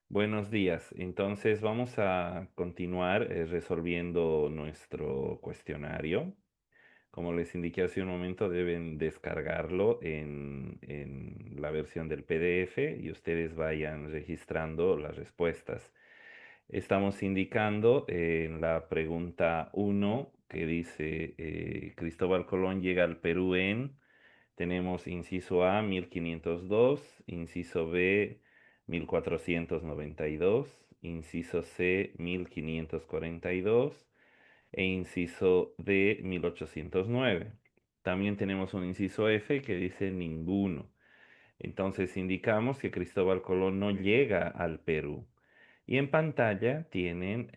Buenos días. Entonces vamos a continuar resolviendo nuestro cuestionario. Como les indiqué hace un momento, deben descargarlo en la versión del PDF y ustedes vayan registrando las respuestas. Estamos indicando en la pregunta uno que dice Cristóbal Colón llega al Perú en. Tenemos inciso A 1502, inciso B 1492, inciso C 1542 e inciso D 1809. También tenemos un inciso F que dice ninguno. Entonces indicamos que Cristóbal Colón no llega al Perú. Y en pantalla tienen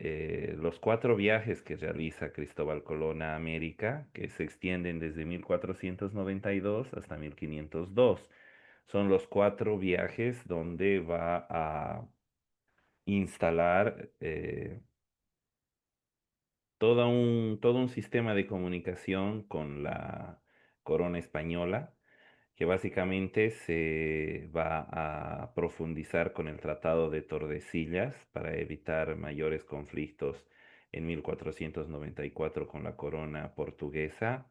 los cuatro viajes que realiza Cristóbal Colón a América, que se extienden desde 1492 hasta 1502. Son los cuatro viajes donde va a instalar todo un sistema de comunicación con la corona española que básicamente se va a profundizar con el Tratado de Tordesillas para evitar mayores conflictos en 1494 con la corona portuguesa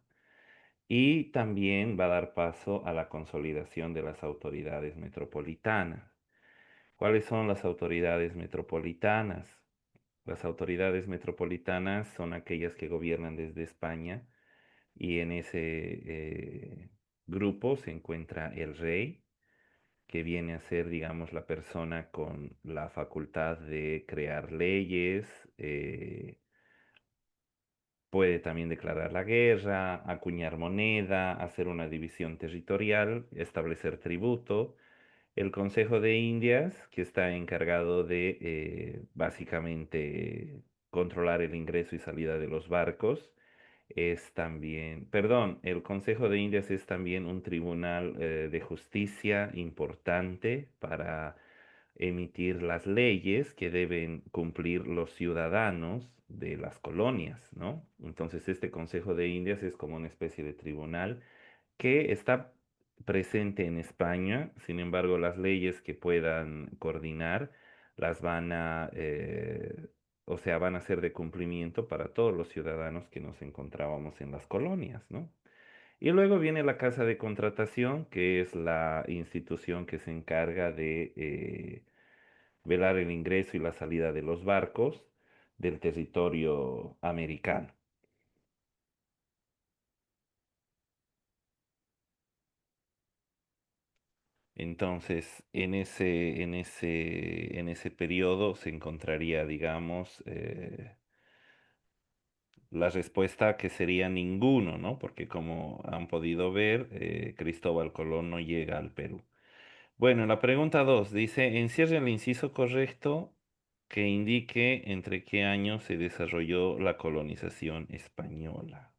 y también va a dar paso a la consolidación de las autoridades metropolitanas. ¿Cuáles son las autoridades metropolitanas? Las autoridades metropolitanas son aquellas que gobiernan desde España y en ese grupo se encuentra el rey, que viene a ser, digamos, la persona con la facultad de crear leyes, puede también declarar la guerra, acuñar moneda, hacer una división territorial, establecer tributo. El Consejo de Indias, que está encargado de básicamente controlar el ingreso y salida de los barcos, es también, perdón, el Consejo de Indias es también un tribunal de justicia importante para emitir las leyes que deben cumplir los ciudadanos de las colonias, ¿no? Entonces, este Consejo de Indias es como una especie de tribunal que está presente en España. Sin embargo, las leyes que puedan coordinar las van a, o sea, van a ser de cumplimiento para todos los ciudadanos que nos encontrábamos en las colonias, ¿no? Y luego viene la Casa de Contratación, que es la institución que se encarga de velar el ingreso y la salida de los barcos del territorio americano. Entonces, en ese periodo se encontraría, digamos, la respuesta que sería ninguno, ¿no? Porque como han podido ver, Cristóbal Colón no llega al Perú. Bueno, la pregunta 2 dice, encierre el inciso correcto que indique entre qué años se desarrolló la colonización española.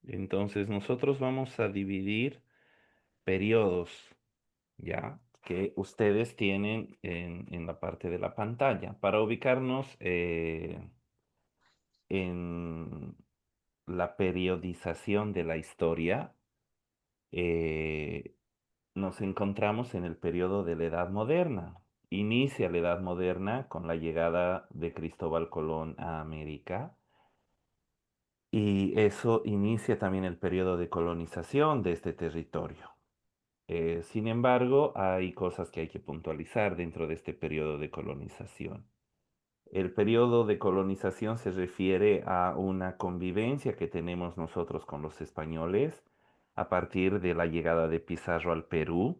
Entonces, nosotros vamos a dividir periodos, ¿ya? Que ustedes tienen en la parte de la pantalla para ubicarnos en la periodización de la historia. eh, Nos encontramos en el periodo de la Edad Moderna. Inicia la Edad Moderna con la llegada de Cristóbal Colón a América y eso inicia también el periodo de colonización de este territorio. Sin embargo, hay cosas que hay que puntualizar dentro de este periodo de colonización. El periodo de colonización se refiere a una convivencia que tenemos nosotros con los españoles a partir de la llegada de Pizarro al Perú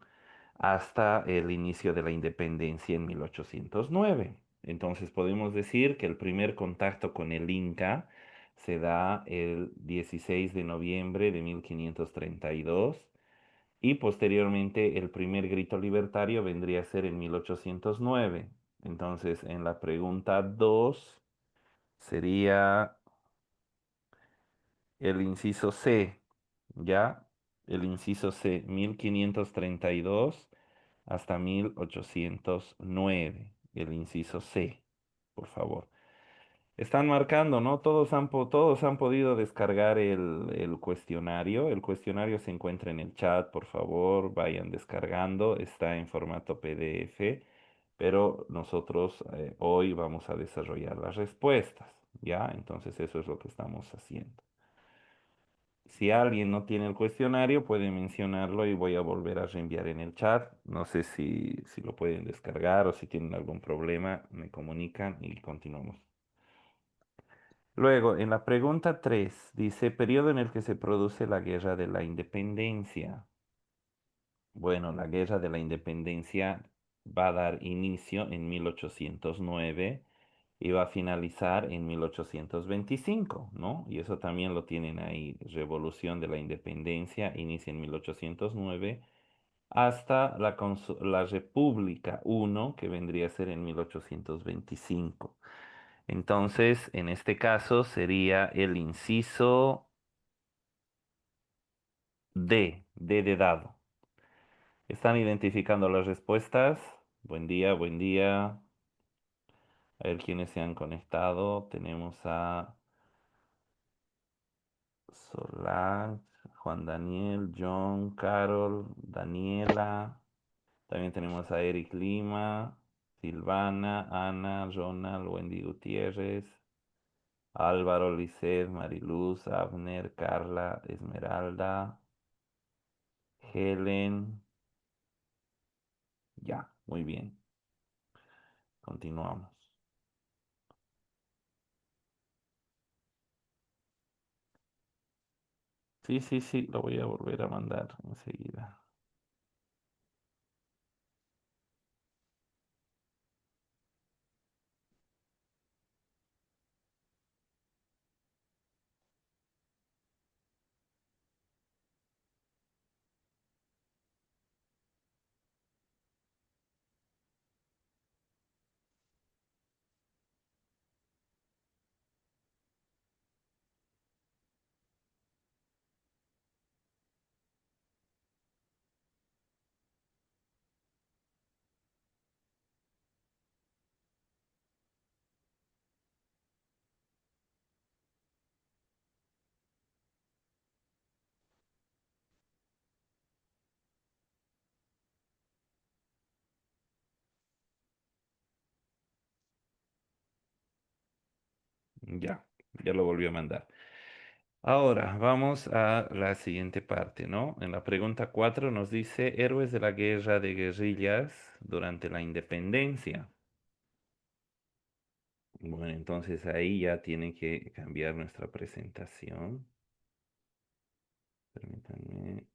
hasta el inicio de la independencia en 1809. Entonces podemos decir que el primer contacto con el Inca se da el 16 de noviembre de 1532 y posteriormente el primer grito libertario vendría a ser en 1809. Entonces, en la pregunta 2 sería el inciso C, ya. El inciso C, 1532 hasta 1809. El inciso C, por favor. Están marcando, ¿no? Todos han podido descargar el cuestionario. El cuestionario se encuentra en el chat, por favor, vayan descargando. Está en formato PDF, pero nosotros hoy vamos a desarrollar las respuestas, ¿ya? Entonces eso es lo que estamos haciendo. Si alguien no tiene el cuestionario, puede mencionarlo y voy a volver a reenviar en el chat. No sé si lo pueden descargar o si tienen algún problema, me comunican y continuamos. Luego, en la pregunta 3 dice, periodo en el que se produce la Guerra de la Independencia. Bueno, la Guerra de la Independencia va a dar inicio en 1809 y va a finalizar en 1825, ¿no? Y eso también lo tienen ahí. Revolución de la Independencia inicia en 1809 hasta la República I, que vendría a ser en 1825. Entonces, en este caso sería el inciso D de dado. ¿Están identificando las respuestas? Buen día, buen día. A ver quiénes se han conectado. Tenemos a Solange, Juan Daniel, John, Carol, Daniela. También tenemos a Eric Lima, Silvana, Ana, Ronald, Wendy Gutiérrez, Álvaro, Lisset, Mariluz, Abner, Carla, Esmeralda, Helen. Ya, muy bien. Continuamos. Sí, sí, sí, lo voy a volver a mandar enseguida. Ya, ya lo volvió a mandar. Ahora, vamos a la siguiente parte, ¿no? En la pregunta 4 nos dice héroes de la guerra de guerrillas durante la independencia. Bueno, entonces ahí ya tiene que cambiar nuestra presentación. Permítanme.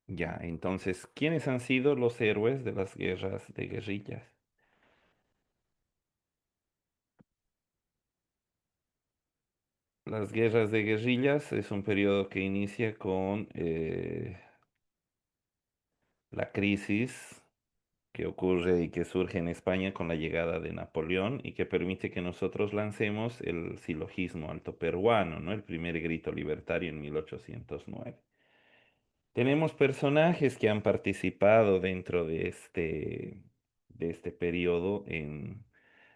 Ya, entonces, ¿quiénes han sido los héroes de las guerras de guerrillas? Las guerras de guerrillas es un periodo que inicia con la crisis que ocurre y que surge en España con la llegada de Napoleón y que permite que nosotros lancemos el silogismo altoperuano, ¿no? El primer grito libertario en 1809. Tenemos personajes que han participado dentro de este periodo en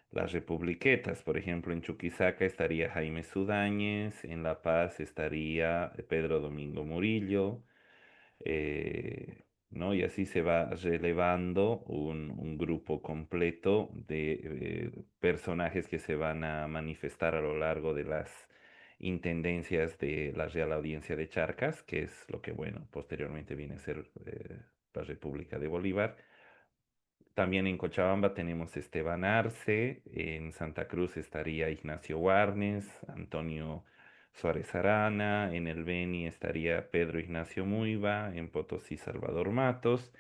las republiquetas. Por ejemplo, en Chuquisaca estaría Jaime Sudáñez, en La Paz estaría Pedro Domingo Murillo, ¿no? Y así se va relevando un grupo completo de personajes que se van a manifestar a lo largo de las intendencias de la Real Audiencia de Charcas, que es lo que, bueno, posteriormente viene a ser la República de Bolívar. También en Cochabamba tenemos Esteban Arce, en Santa Cruz estaría Ignacio Warnes, Antonio Suárez Arana, en el Beni estaría Pedro Ignacio Muiva, en Potosí Salvador Matos.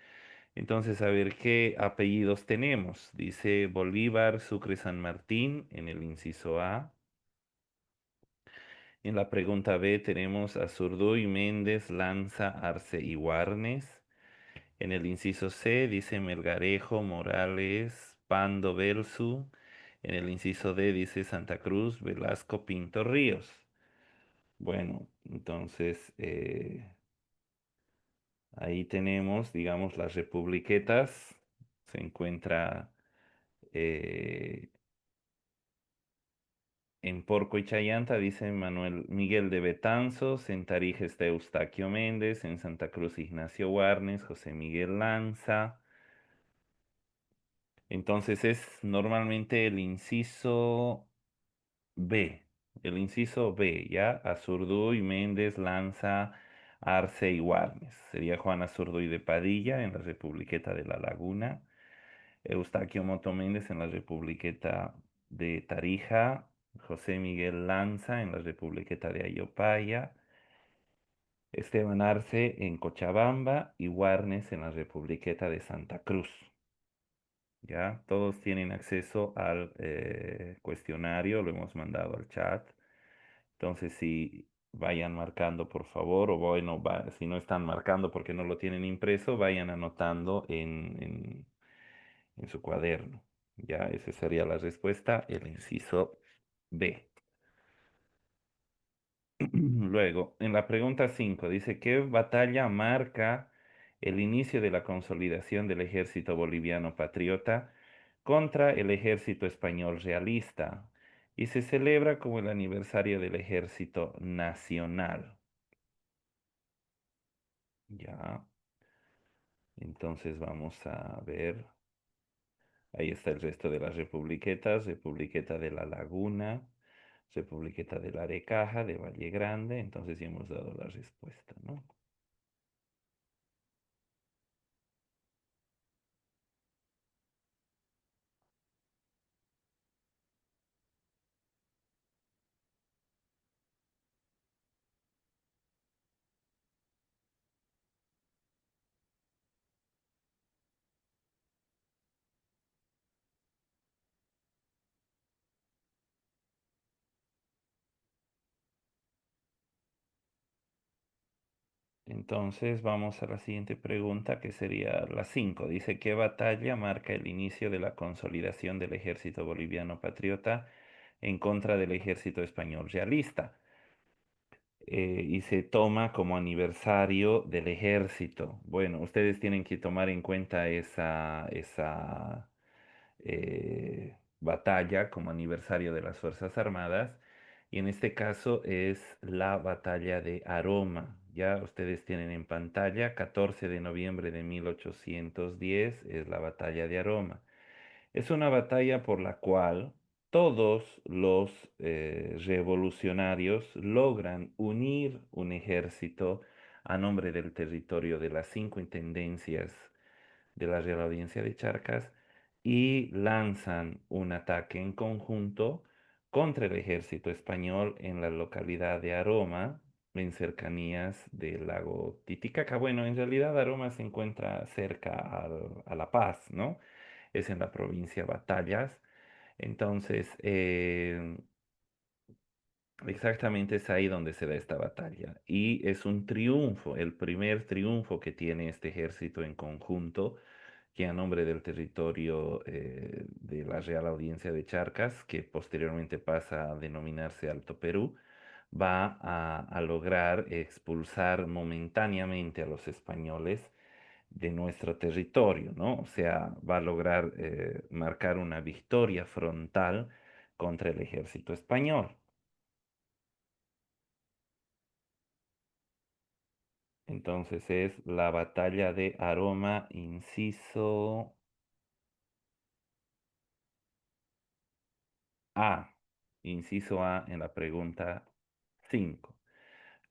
Entonces, a ver qué apellidos tenemos. Dice Bolívar, Sucre, San Martín en el inciso A. En la pregunta B tenemos a Zurduy, Méndez, Lanza, Arce y Warnes. En el inciso C dice Melgarejo, Morales, Pando, Belsu. En el inciso D dice Santa Cruz, Velasco, Pinto, Ríos. Bueno, entonces ahí tenemos, digamos, las republiquetas. Se encuentra eh, en Porco y Chayanta, dice Manuel Miguel de Betanzos. En Tarija está Eustaquio Méndez. En Santa Cruz, Ignacio Warnes, José Miguel Lanza. Entonces es normalmente el inciso B. El inciso B, ¿ya? Azurduy, Méndez, Lanza, Arce y Warnes. Sería Juan Azurduy de Padilla en la Republiqueta de La Laguna. Eustaquio Moto Méndez en la Republiqueta de Tarija. José Miguel Lanza en la Republiqueta de Ayopaya. Esteban Arce en Cochabamba y Warnes en la Republiqueta de Santa Cruz. ¿Ya? Todos tienen acceso al cuestionario, lo hemos mandado al chat. Entonces, si vayan marcando, por favor, o bueno, si no están marcando porque no lo tienen impreso, vayan anotando en su cuaderno. ¿Ya? Esa sería la respuesta, el inciso B. Luego, en la pregunta 5 dice, ¿qué batalla marca el inicio de la consolidación del ejército boliviano patriota contra el ejército español realista? Y se celebra como el aniversario del ejército nacional. Ya, entonces vamos a ver. Ahí está el resto de las republiquetas. Republiqueta de La Laguna, Republiqueta de La Arecaja, de Valle Grande. Entonces ya hemos dado la respuesta, ¿no? Entonces vamos a la siguiente pregunta, que sería la 5. Dice, ¿qué batalla marca el inicio de la consolidación del ejército boliviano patriota en contra del ejército español realista? Y se toma como aniversario del ejército. Bueno, ustedes tienen que tomar en cuenta esa batalla como aniversario de las Fuerzas Armadas. Y en este caso es la batalla de Aroma. Ya ustedes tienen en pantalla, 14 de noviembre de 1810 es la batalla de Aroma. Es una batalla por la cual todos los revolucionarios logran unir un ejército a nombre del territorio de las 5 intendencias de la Real Audiencia de Charcas y lanzan un ataque en conjunto contra el ejército español en la localidad de Aroma, en cercanías del lago Titicaca. Bueno, en realidad Aroma se encuentra cerca a La Paz, ¿no? Es en la provincia Batallas. Entonces, exactamente es ahí donde se da esta batalla. Y es un triunfo, el primer triunfo que tiene este ejército en conjunto, que a nombre del territorio de la Real Audiencia de Charcas, que posteriormente pasa a denominarse Alto Perú, va a lograr expulsar momentáneamente a los españoles de nuestro territorio, ¿no? O sea, va a lograr marcar una victoria frontal contra el ejército español. Entonces es la batalla de Aroma, inciso A. Inciso A en la pregunta 5.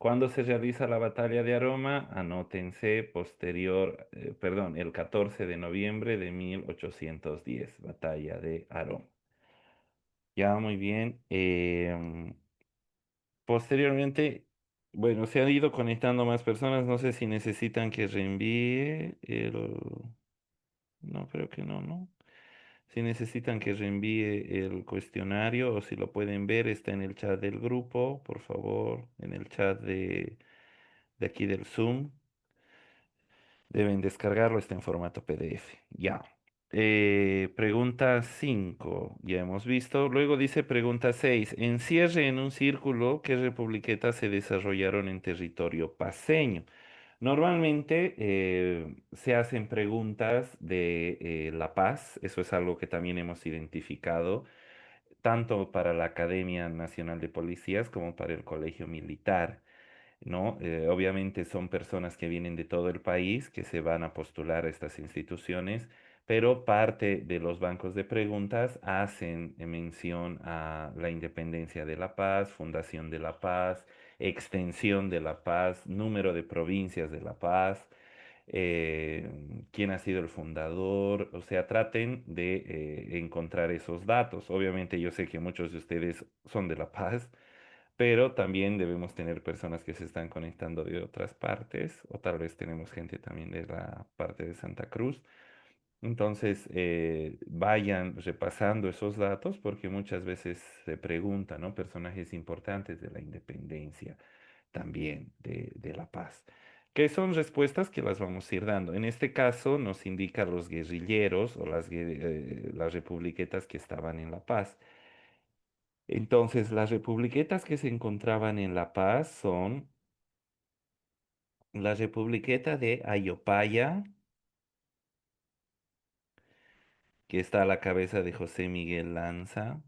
¿Cuándo se realiza la batalla de Aroma? Anótense perdón, el 14 de noviembre de 1810, batalla de Aroma. Ya, muy bien. Posteriormente, bueno, se han ido conectando más personas. No sé si necesitan que reenvíe el... No, creo que no, ¿no? Si necesitan que reenvíe el cuestionario o si lo pueden ver, está en el chat del grupo, por favor, en el chat de aquí del Zoom. Deben descargarlo, está en formato PDF. Ya. Pregunta 5, ya hemos visto. Luego dice pregunta 6. Encierre en un círculo qué republiquetas se desarrollaron en territorio paceño. Normalmente se hacen preguntas de La Paz, eso es algo que también hemos identificado, tanto para la Academia Nacional de Policías como para el Colegio Militar. ¿No? Obviamente son personas que vienen de todo el país, que se van a postular a estas instituciones, pero parte de los bancos de preguntas hacen mención a la independencia de La Paz, fundación de La Paz, extensión de La Paz, número de provincias de La Paz, quién ha sido el fundador, o sea, traten de encontrar esos datos. Obviamente yo sé que muchos de ustedes son de La Paz, pero también debemos tener personas que se están conectando de otras partes, o tal vez tenemos gente también de la parte de Santa Cruz. Entonces, vayan repasando esos datos porque muchas veces se preguntan, ¿no? Personajes importantes de la independencia, también de la paz, que son respuestas que las vamos a ir dando. En este caso nos indica los guerrilleros o las republiquetas que estaban en La Paz. Entonces, las republiquetas que se encontraban en La Paz son la republiqueta de Ayopaya, que está a la cabeza de José Miguel Lanza,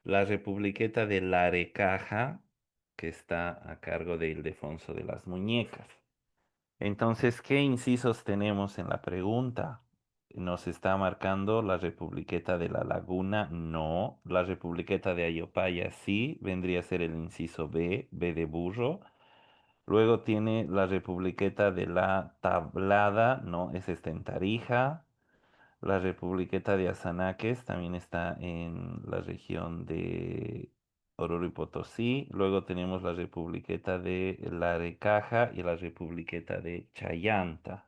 la republiqueta de Larecaja, que está a cargo de Ildefonso de las Muñecas. Entonces, ¿qué incisos tenemos en la pregunta? ¿Nos está marcando la republiqueta de La Laguna? No. La republiqueta de Ayopaya sí, vendría a ser el inciso B, B de burro. Luego tiene la Republiqueta de la Tablada, no, esa está en Tarija. La Republiqueta de Azanaques también está en la región de Oruro y Potosí. Luego tenemos la Republiqueta de Larecaja y la Republiqueta de Chayanta.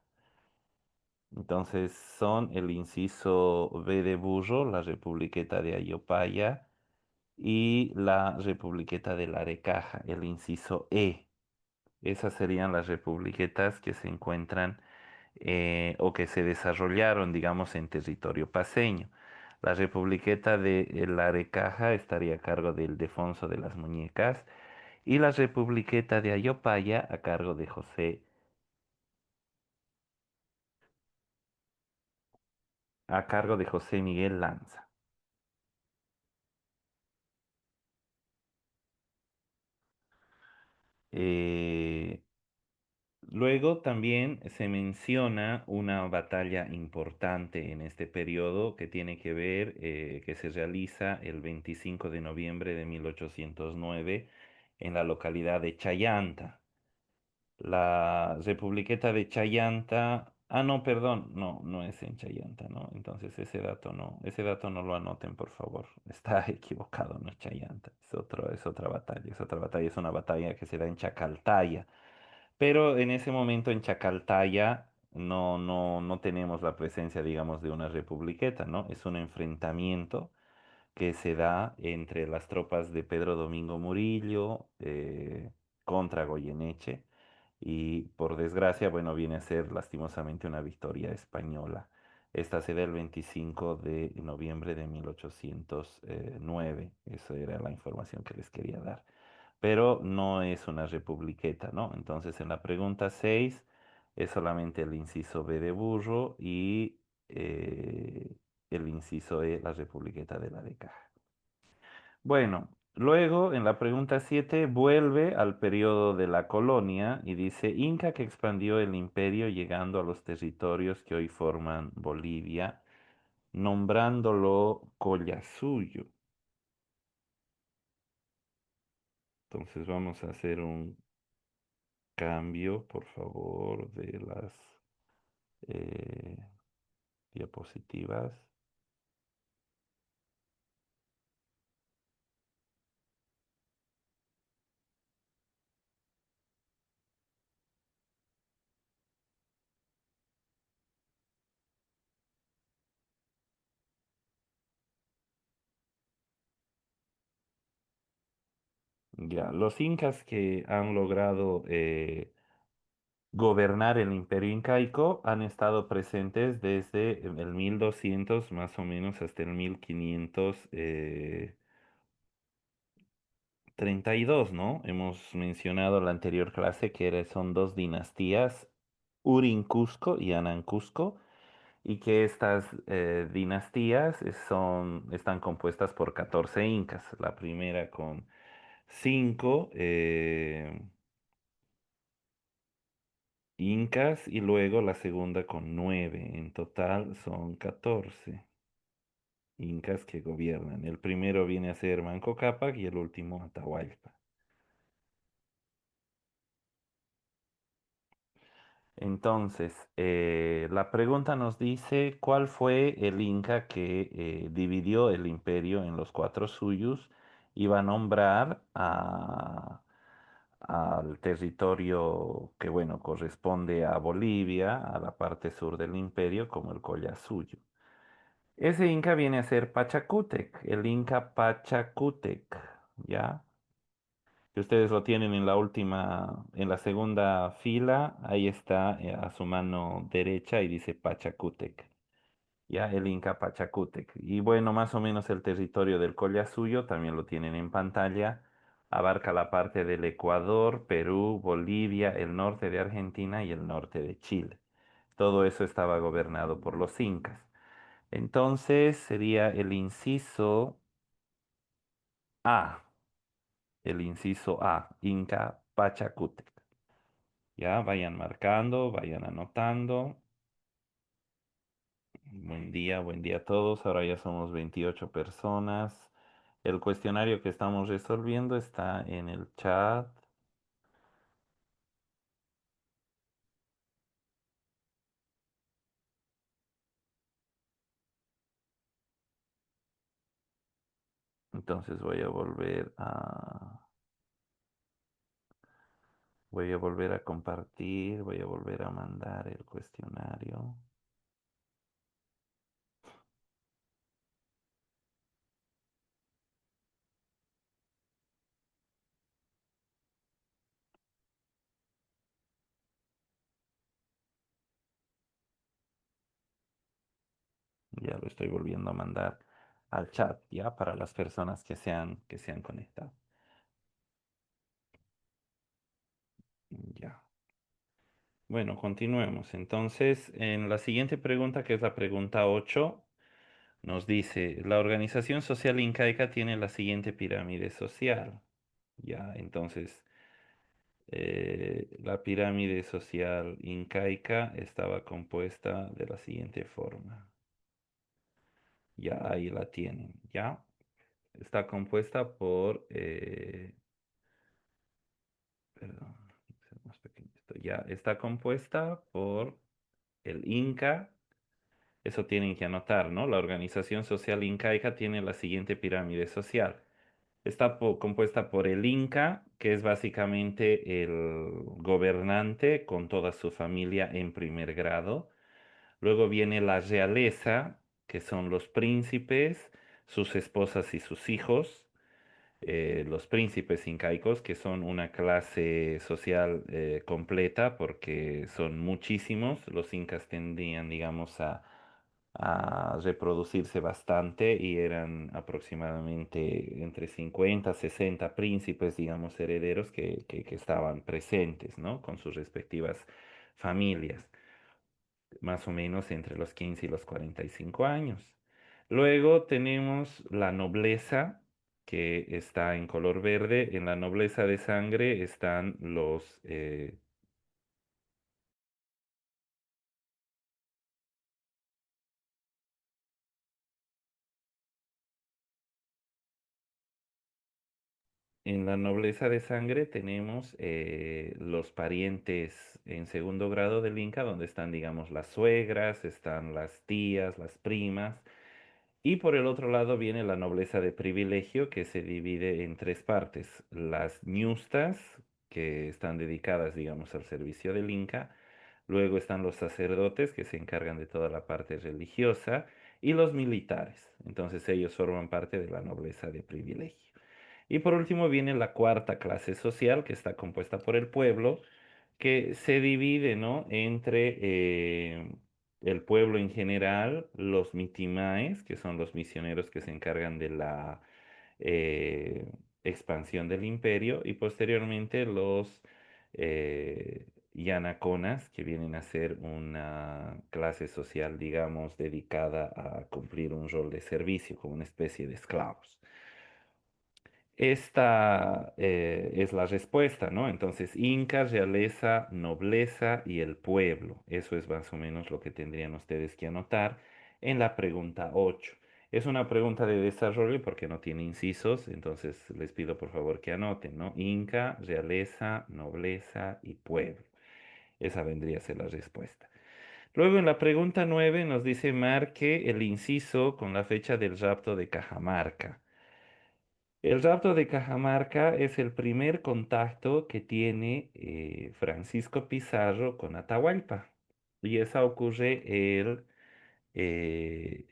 Entonces son el inciso B de burro, la Republiqueta de Ayopaya y la Republiqueta de Larecaja, el inciso E. Esas serían las republiquetas que se encuentran o que se desarrollaron, digamos, en territorio paceño. La republiqueta de El Arecaja estaría a cargo de Ildefonso de las Muñecas y la republiqueta de Ayopaya a cargo de José Miguel Lanza. Eh, Luego también se menciona una batalla importante en este periodo que tiene que ver, que se realiza el 25 de noviembre de 1809 en la localidad de Chayanta. La Republiqueta de Chayanta, no, perdón, no, no es en Chayanta, ¿no? Entonces ese dato no lo anoten, por favor. Está equivocado, no es Chayanta, es otra batalla, es una batalla que se da en Chacaltaya. Pero en ese momento en Chacaltaya no tenemos la presencia, digamos, de una republiqueta, ¿no? Es un enfrentamiento que se da entre las tropas de Pedro Domingo Murillo contra Goyeneche y por desgracia, bueno, viene a ser lastimosamente una victoria española. Esta se da el 25 de noviembre de 1809. Esa era la información que les quería dar, pero no es una republiqueta, ¿no? Entonces en la pregunta 6 es solamente el inciso B de burro y eh, el inciso E, la republiqueta de la de Caja. Bueno, luego en la pregunta 7 vuelve al periodo de la colonia y dice Inca que expandió el imperio llegando a los territorios que hoy forman Bolivia, nombrándolo Collasuyo. Entonces vamos a hacer un cambio, por favor, de las eh, diapositivas. Ya, los incas que han logrado gobernar el imperio incaico han estado presentes desde el 1200 más o menos hasta el 1532, ¿no? Hemos mencionado en la anterior clase que son dos dinastías, Urin-Cusco y Anán-Cusco, y que estas dinastías están compuestas por 14 incas. La primera con 5 incas y luego la segunda con 9. En total son 14 incas que gobiernan. El primero viene a ser Manco Cápac y el último Atahualpa. Entonces, la pregunta nos dice, ¿cuál fue el inca que dividió el imperio en los cuatro suyos y va a nombrar al territorio que, bueno, corresponde a Bolivia, a la parte sur del imperio, como el Collasuyo? Ese inca viene a ser Pachacútec, el inca Pachacútec, ¿ya? Que ustedes lo tienen en la última, en la segunda fila, ahí está a su mano derecha y dice Pachacútec, ya el Inca Pachacútec. Y bueno, más o menos el territorio del Collasuyo también lo tienen en pantalla, abarca la parte del Ecuador, Perú, Bolivia, el norte de Argentina y el norte de Chile. Todo eso estaba gobernado por los incas. Entonces sería A, el inciso A, Inca Pachacútec. Ya, vayan marcando, vayan anotando. Buen día a todos. Ahora ya somos 28 personas. El cuestionario que estamos resolviendo está en el chat. Entonces voy a volver a compartir, voy a volver a mandar el cuestionario. Ya lo estoy volviendo a mandar al chat, ya, para las personas que se han conectado. Ya. Bueno, continuemos. Entonces, en la siguiente pregunta, que es la pregunta 8, nos dice, la organización social incaica tiene la siguiente pirámide social. Ya, entonces, la pirámide social incaica estaba compuesta de la siguiente forma. Ya, ahí la tienen. Ya, está compuesta por, perdón, es más pequeño esto. Ya, está compuesta por el Inca. Eso tienen que anotar, ¿no? La organización social incaica tiene la siguiente pirámide social. Está compuesta por el Inca, que es básicamente el gobernante con toda su familia en primer grado. Luego viene la realeza, que son los príncipes, sus esposas y sus hijos. Los príncipes incaicos, que son una clase social completa porque son muchísimos. Los incas tendían, digamos, a reproducirse bastante y eran aproximadamente entre 50 60 príncipes, digamos, herederos que estaban presentes, ¿no? Con sus respectivas familias, más o menos entre los 15 y los 45 años. Luego tenemos la nobleza, que está en color verde. En la nobleza de sangre están En la nobleza de sangre tenemos los parientes en segundo grado del Inca, donde están, digamos, las suegras, están las tías, las primas. Y por el otro lado viene la nobleza de privilegio, que se divide en tres partes. Las ñustas, que están dedicadas, digamos, al servicio del Inca. Luego están los sacerdotes, que se encargan de toda la parte religiosa. Y los militares. Entonces ellos forman parte de la nobleza de privilegio. Y por último viene la cuarta clase social, que está compuesta por el pueblo, que se divide, ¿no? Entre el pueblo en general, los mitimaes, que son los misioneros que se encargan de la eh, expansión del imperio, y posteriormente los yanaconas, que vienen a ser una clase social, digamos, dedicada a cumplir un rol de servicio, como una especie de esclavos. Esta es la respuesta, ¿no? Entonces, Inca, realeza, nobleza y el pueblo. Eso es más o menos lo que tendrían ustedes que anotar en la pregunta 8. Es una pregunta de desarrollo porque no tiene incisos, entonces les pido por favor que anoten, ¿no? Inca, realeza, nobleza y pueblo. Esa vendría a ser la respuesta. Luego en la pregunta 9 nos dice marque el inciso con la fecha del rapto de Cajamarca. El rapto de Cajamarca es el primer contacto que tiene Francisco Pizarro con Atahualpa. Y esa ocurre el eh,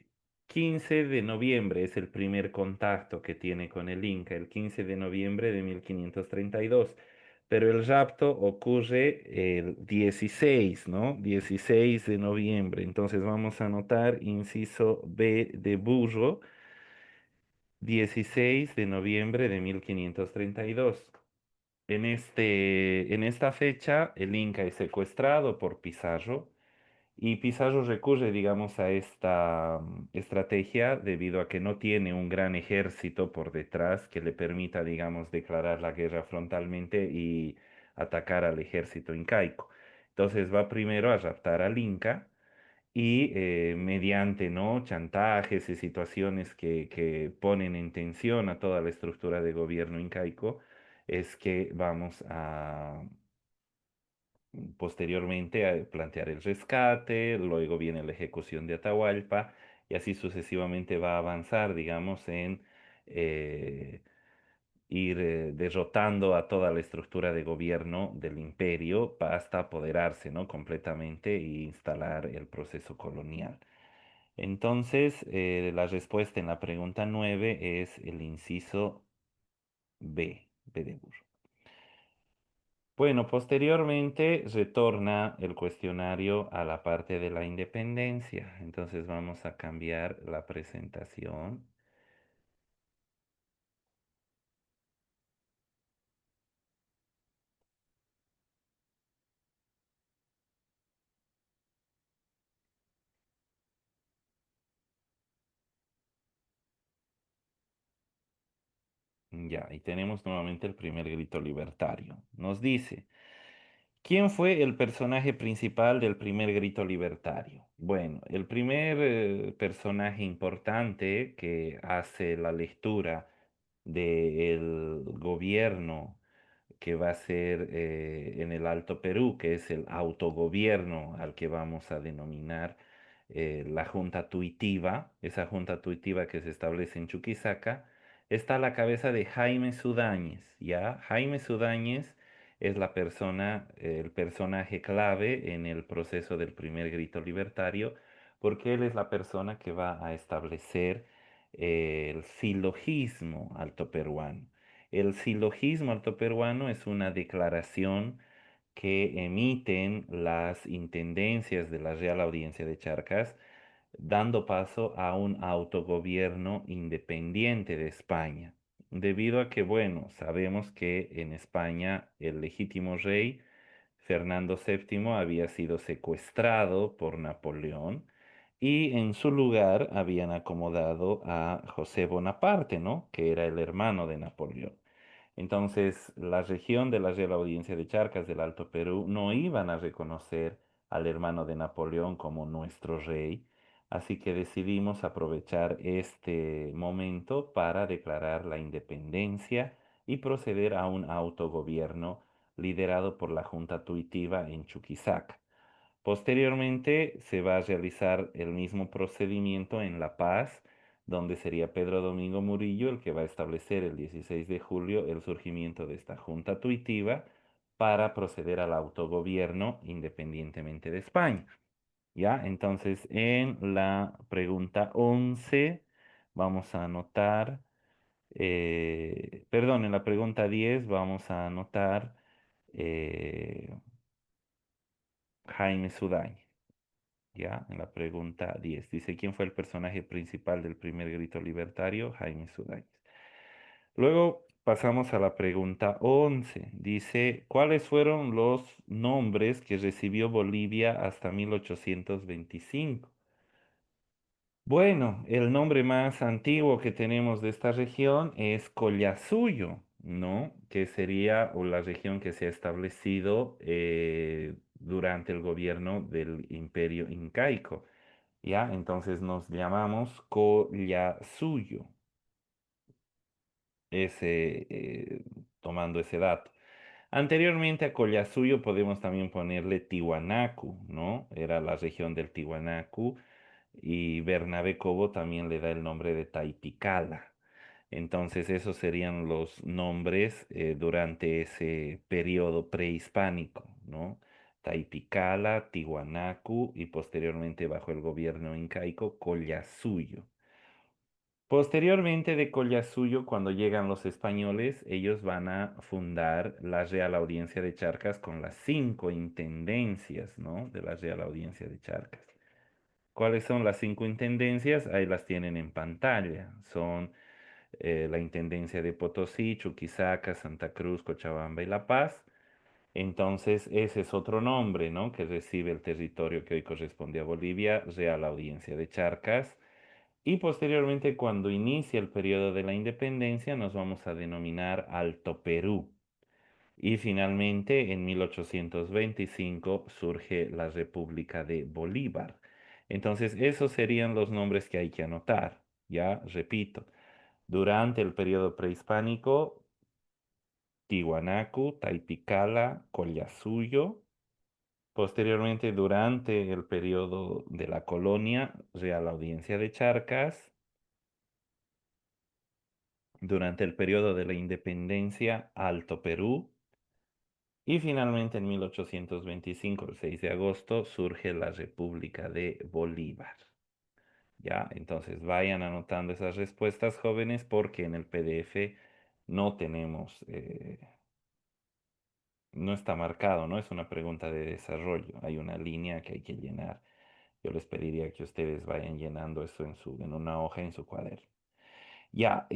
15 de noviembre, es el primer contacto que tiene con el Inca, el 15 de noviembre de 1532. Pero el rapto ocurre el 16, ¿no? 16 de noviembre. Entonces vamos a anotar inciso B de burro 16 de noviembre de 1532. En esta fecha, el Inca es secuestrado por Pizarro y Pizarro recurre, digamos, a esta estrategia debido a que no tiene un gran ejército por detrás que le permita, digamos, declarar la guerra frontalmente y atacar al ejército incaico. Entonces va primero a raptar al Inca y mediante, ¿no? chantajes y situaciones que ponen en tensión a toda la estructura de gobierno incaico, es que vamos a posteriormente a plantear el rescate, luego viene la ejecución de Atahualpa y así sucesivamente va a avanzar, digamos, en eh, ir derrotando a toda la estructura de gobierno del imperio hasta apoderarse, ¿no? completamente e instalar el proceso colonial. Entonces, la respuesta en la pregunta 9 es el inciso B, B de burro. Bueno, posteriormente retorna el cuestionario a la parte de la independencia. Entonces vamos a cambiar la presentación. Ya, y tenemos nuevamente el primer grito libertario. Nos dice, ¿quién fue el personaje principal del primer grito libertario? Bueno, el primer personaje importante que hace la lectura del gobierno que va a ser en el Alto Perú, que es el autogobierno al que vamos a denominar la Junta Tuitiva, esa Junta Tuitiva que se establece en Chuquisaca, está a la cabeza de Jaime Sudáñez, ¿ya? Jaime Sudáñez es la persona, el personaje clave en el proceso del primer grito libertario, porque él es la persona que va a establecer el silogismo altoperuano. El silogismo altoperuano es una declaración que emiten las intendencias de la Real Audiencia de Charcas, dando paso a un autogobierno independiente de España, debido a que, bueno, sabemos que en España el legítimo rey Fernando VII había sido secuestrado por Napoleón y en su lugar habían acomodado a José Bonaparte, ¿no? Que era el hermano de Napoleón. Entonces, la región de la Real Audiencia de Charcas del Alto Perú no iban a reconocer al hermano de Napoleón como nuestro rey, así que decidimos aprovechar este momento para declarar la independencia y proceder a un autogobierno liderado por la Junta Tuitiva en Chuquisaca. Posteriormente se va a realizar el mismo procedimiento en La Paz, donde sería Pedro Domingo Murillo el que va a establecer el 16 de julio el surgimiento de esta Junta Tuitiva para proceder al autogobierno independientemente de España. ¿Ya? Entonces, en la pregunta 11 vamos a anotar, perdón, en la pregunta 10 vamos a anotar eh, Jaime Sudáñez. ¿Ya? En la pregunta 10 dice, ¿quién fue el personaje principal del primer grito libertario? Jaime Sudáñez. Luego pasamos a la pregunta 11. Dice, ¿cuáles fueron los nombres que recibió Bolivia hasta 1825? Bueno, el nombre más antiguo que tenemos de esta región es Collasuyo, ¿no? Que sería o la región que se ha establecido durante el gobierno del Imperio Incaico, ¿ya? Entonces nos llamamos Collasuyo, tomando ese dato. Anteriormente a Collasuyo podemos también ponerle Tiwanaku, ¿no? Era la región del Tiwanaku y Bernabé Cobo también le da el nombre de Taipicala. Entonces esos serían los nombres durante ese periodo prehispánico, ¿no? Taipicala, Tiwanaku y posteriormente bajo el gobierno incaico Collasuyo. Posteriormente de Collasuyo, cuando llegan los españoles, ellos van a fundar la Real Audiencia de Charcas con las 5 intendencias, ¿no? De la Real Audiencia de Charcas. ¿Cuáles son las 5 intendencias? Ahí las tienen en pantalla. Son la Intendencia de Potosí, Chuquisaca, Santa Cruz, Cochabamba y La Paz. Entonces, ese es otro nombre, ¿no? Que recibe el territorio que hoy corresponde a Bolivia, Real Audiencia de Charcas. Y posteriormente, cuando inicia el periodo de la independencia, nos vamos a denominar Alto Perú. Y finalmente, en 1825 surge la República de Bolívar. Entonces, esos serían los nombres que hay que anotar. Ya, repito, durante el periodo prehispánico, Tiwanaku, Taipicala, Collasuyo. Posteriormente, durante el periodo de la colonia, Real Audiencia de Charcas. Durante el periodo de la independencia, Alto Perú. Y finalmente en 1825, el 6 de agosto, surge la República de Bolívar. Ya, entonces vayan anotando esas respuestas, jóvenes, porque en el PDF no tenemos, no está marcado, ¿no? Es una pregunta de desarrollo. Hay una línea que hay que llenar. Yo les pediría que ustedes vayan llenando eso en una hoja, en su cuaderno. Ya,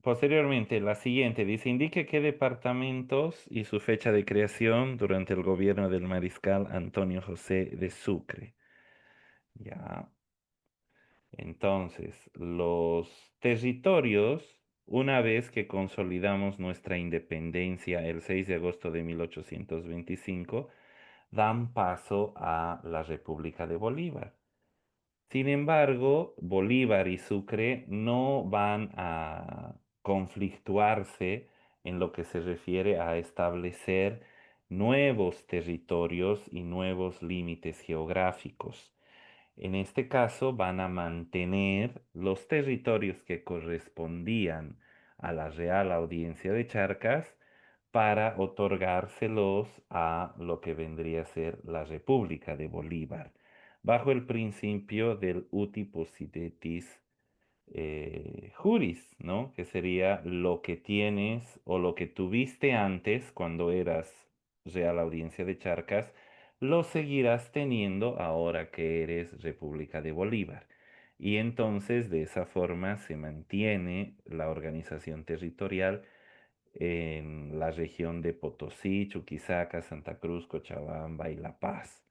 posteriormente, la siguiente dice, indique qué departamentos y su fecha de creación durante el gobierno del mariscal Antonio José de Sucre. Ya, entonces, los territorios, una vez que consolidamos nuestra independencia el 6 de agosto de 1825, dan paso a la República de Bolívar. Sin embargo, Bolívar y Sucre no van a conflictuarse en lo que se refiere a establecer nuevos territorios y nuevos límites geográficos. En este caso, van a mantener los territorios que correspondían a la Real Audiencia de Charcas para otorgárselos a lo que vendría a ser la República de Bolívar bajo el principio del uti possidetis juris, ¿no? Que sería lo que tienes o lo que tuviste antes cuando eras Real Audiencia de Charcas, lo seguirás teniendo ahora que eres República de Bolívar. Y entonces de esa forma se mantiene la organización territorial en la región de Potosí, Chuquisaca, Santa Cruz, Cochabamba y La Paz.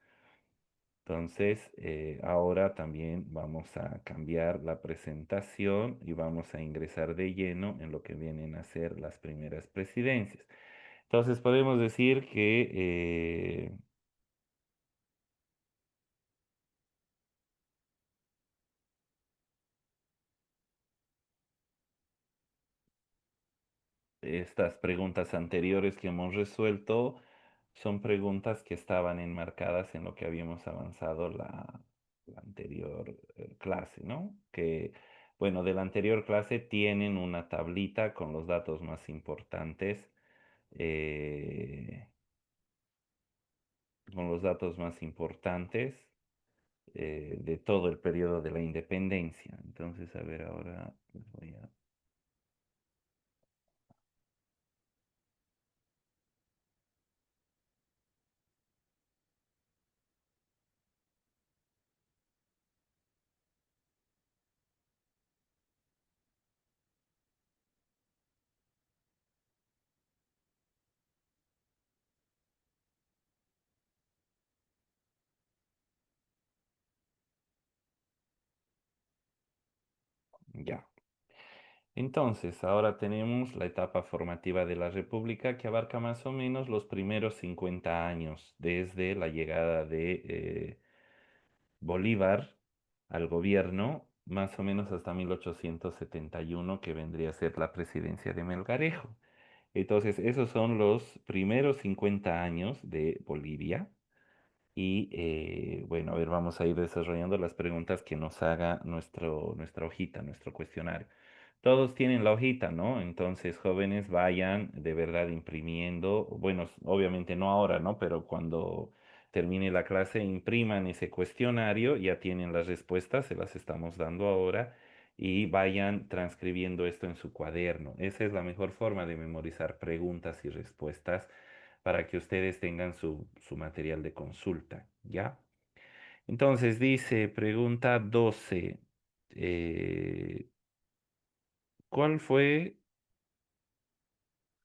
Entonces, ahora también vamos a cambiar la presentación y vamos a ingresar de lleno en lo que vienen a ser las primeras presidencias. Entonces, podemos decir que Estas preguntas anteriores que hemos resuelto son preguntas que estaban enmarcadas en lo que habíamos avanzado la anterior clase, ¿no? Que, bueno, de la anterior clase tienen una tablita con los datos más importantes, eh, con los datos más importantes de todo el periodo de la independencia. Entonces, a ver, ahora les voy a... Ya. Entonces, ahora tenemos la etapa formativa de la República que abarca más o menos los primeros 50 años desde la llegada de Bolívar al gobierno, más o menos hasta 1871, que vendría a ser la presidencia de Melgarejo. Entonces, esos son los primeros 50 años de Bolivia. Y bueno, a ver, vamos a ir desarrollando las preguntas que nos haga nuestra hojita, nuestro cuestionario. Todos tienen la hojita, ¿no? Entonces, jóvenes, vayan de verdad imprimiendo, bueno, obviamente no ahora, ¿no? Pero cuando termine la clase, impriman ese cuestionario, ya tienen las respuestas, se las estamos dando ahora, y vayan transcribiendo esto en su cuaderno. Esa es la mejor forma de memorizar preguntas y respuestas para que ustedes tengan su material de consulta, ¿ya? Entonces dice, pregunta 12, ¿cuál fue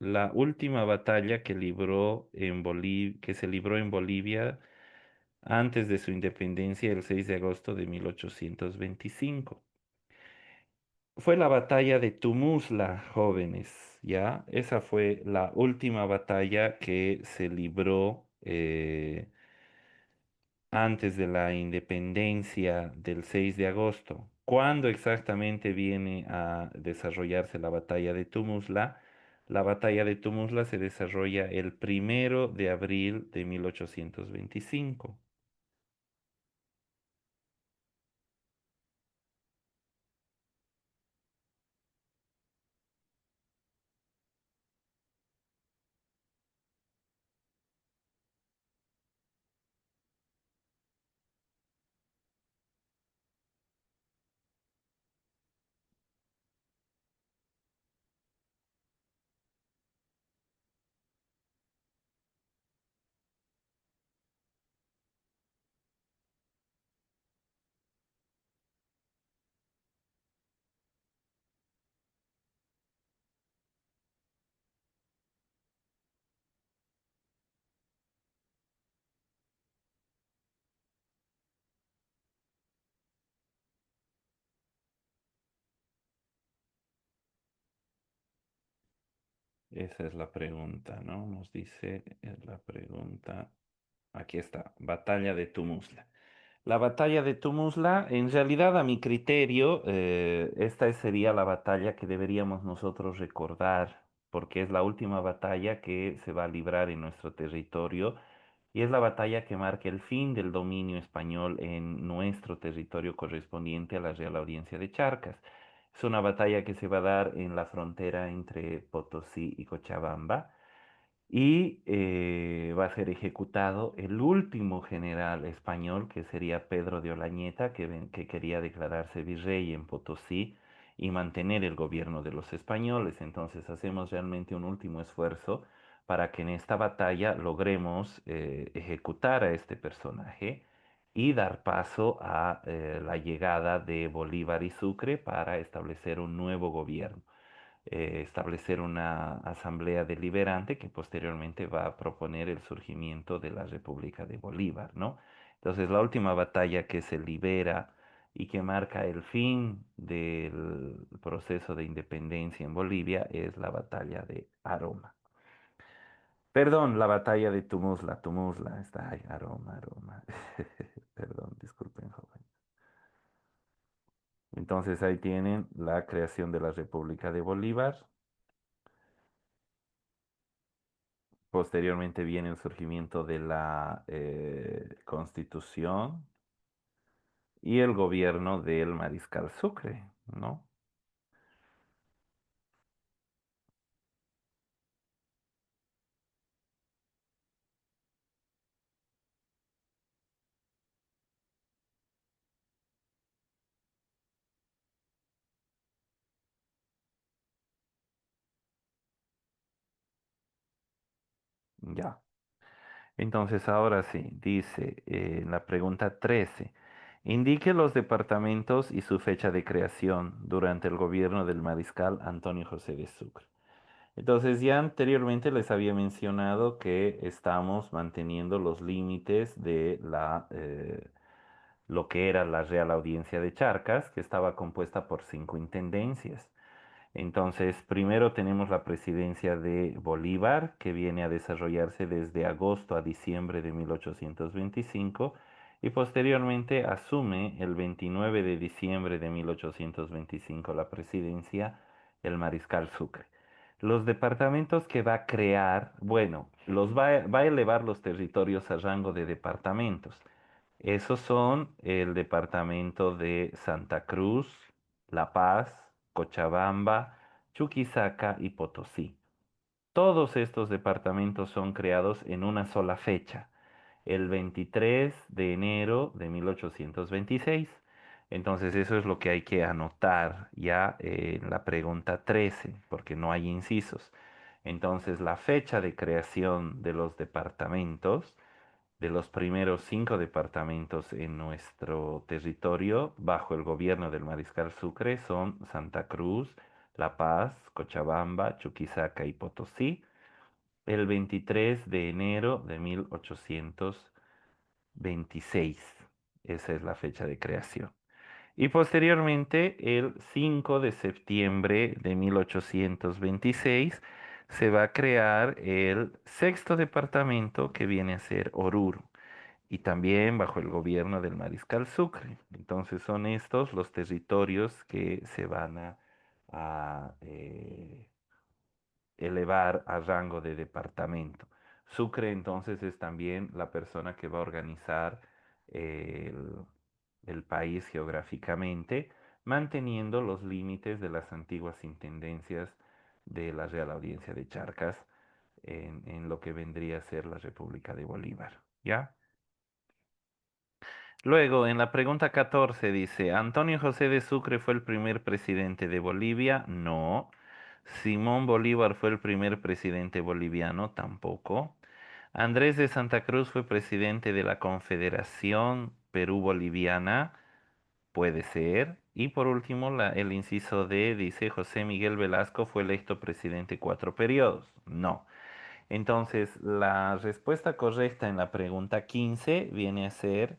la última batalla que se libró en Bolivia antes de su independencia el 6 de agosto de 1825? Fue la batalla de Tumuzla, jóvenes, ¿ya? Esa fue la última batalla que se libró antes de la independencia del 6 de agosto. ¿Cuándo exactamente viene a desarrollarse la batalla de Tumuzla? La batalla de Tumuzla se desarrolla el 1 de abril de 1825. Esa es la pregunta, ¿no? Nos dice la pregunta. Aquí está, batalla de Tumuzla. La batalla de Tumuzla, en realidad, a mi criterio, esta sería la batalla que deberíamos nosotros recordar, porque es la última batalla que se va a librar en nuestro territorio y es la batalla que marca el fin del dominio español en nuestro territorio correspondiente a la Real Audiencia de Charcas. Es una batalla que se va a dar en la frontera entre Potosí y Cochabamba y va a ser ejecutado el último general español, que sería Pedro de Olañeta, que quería declararse virrey en Potosí y mantener el gobierno de los españoles. Entonces hacemos realmente un último esfuerzo para que en esta batalla logremos ejecutar a este personaje y dar paso a la llegada de Bolívar y Sucre para establecer un nuevo gobierno, establecer una asamblea deliberante que posteriormente va a proponer el surgimiento de la República de Bolívar, ¿no? Entonces, la última batalla que se libera y que marca el fin del proceso de independencia en Bolivia es la batalla de Aroma. Perdón, la batalla de Tumuzla, está ahí, Aroma, Aroma. Perdón, disculpen, joven. Entonces ahí tienen la creación de la República de Bolívar. posteriormente viene el surgimiento de la Constitución y el gobierno del Mariscal Sucre, ¿no? Ya. Entonces, ahora sí, dice la pregunta 13. Indique los departamentos y su fecha de creación durante el gobierno del mariscal Antonio José de Sucre. Entonces, ya anteriormente les había mencionado que estamos manteniendo los límites de lo que era la Real Audiencia de Charcas, que estaba compuesta por 5 intendencias. Entonces, primero tenemos la presidencia de Bolívar, que viene a desarrollarse desde agosto a diciembre de 1825, y posteriormente asume el 29 de diciembre de 1825 la presidencia el mariscal Sucre. Los departamentos que va a crear, bueno, va a elevar los territorios a rango de departamentos. Esos son el departamento de Santa Cruz, La Paz, Cochabamba, Chuquisaca y Potosí. Todos estos departamentos son creados en una sola fecha, el 23 de enero de 1826. Entonces eso es lo que hay que anotar ya en la pregunta 13, porque no hay incisos. Entonces la fecha de creación de los departamentos, de los primeros 5 departamentos en nuestro territorio bajo el gobierno del Mariscal Sucre son Santa Cruz, La Paz, Cochabamba, Chuquisaca y Potosí, el 23 de enero de 1826. Esa es la fecha de creación. Y posteriormente, el 5 de septiembre de 1826, se va a crear el sexto departamento que viene a ser Oruro y también bajo el gobierno del Mariscal Sucre. Entonces son estos los territorios que se van a elevar a rango de departamento. Sucre entonces es también la persona que va a organizar el, el país geográficamente, manteniendo los límites de las antiguas intendencias de la Real Audiencia de Charcas en lo que vendría a ser la República de Bolívar. ¿Ya? Luego, en la pregunta 14 dice, ¿Antonio José de Sucre fue el primer presidente de Bolivia? No. ¿Simón Bolívar fue el primer presidente boliviano? Tampoco. ¿Andrés de Santa Cruz fue presidente de la Confederación Perú-Boliviana? Puede ser. Y por último, el inciso D dice, ¿José Miguel Velasco fue electo presidente 4 periodos? No. Entonces, la respuesta correcta en la pregunta 15 viene a ser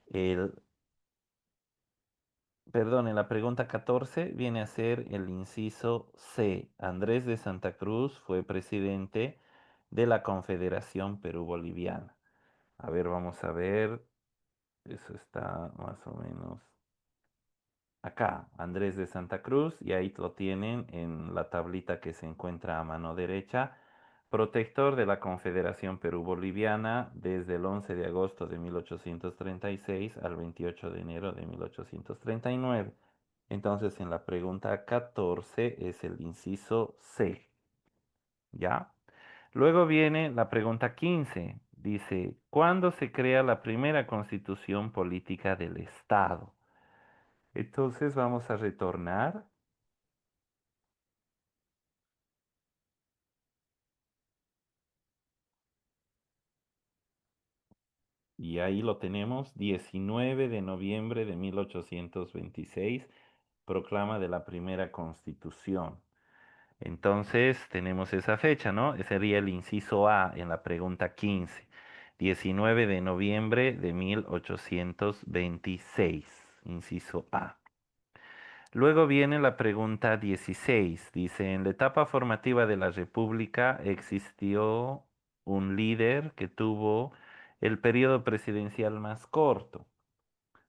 el perdón, en la pregunta 14 viene a ser el inciso C. Andrés de Santa Cruz fue presidente de la Confederación Perú-Boliviana. A ver, vamos a ver. Eso está más o menos acá. Andrés de Santa Cruz, y ahí lo tienen en la tablita que se encuentra a mano derecha. Protector de la Confederación Perú-Boliviana desde el 11 de agosto de 1836 al 28 de enero de 1839. Entonces, en la pregunta 14 es el inciso C, ¿ya? Luego viene la pregunta 15. Dice, ¿cuándo se crea la primera constitución política del Estado? Entonces vamos a retornar y ahí lo tenemos, 19 de noviembre de 1826, proclama de la primera constitución. Entonces tenemos esa fecha, ¿no? Ese sería el inciso A en la pregunta 15, 19 de noviembre de 1826, inciso A. Luego viene la pregunta 16. Dice, en la etapa formativa de la República existió un líder que tuvo el periodo presidencial más corto.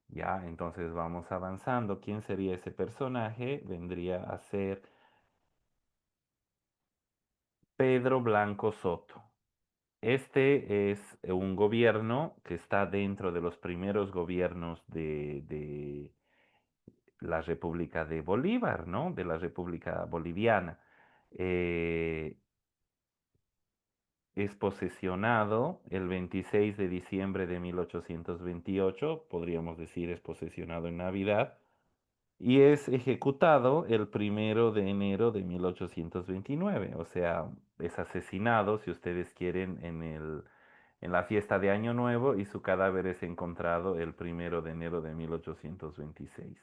Ya, entonces vamos avanzando. ¿Quién sería ese personaje? Vendría a ser Pedro Blanco Soto. Este es un gobierno que está dentro de los primeros gobiernos de la República de Bolívar, ¿no? De la República Boliviana. Eh, es posesionado el 26 de diciembre de 1828, podríamos decir es posesionado en Navidad, y es ejecutado el 1 de enero de 1829, o sea, es asesinado, si ustedes quieren, en la fiesta de Año Nuevo y su cadáver es encontrado el 1 de enero de 1826.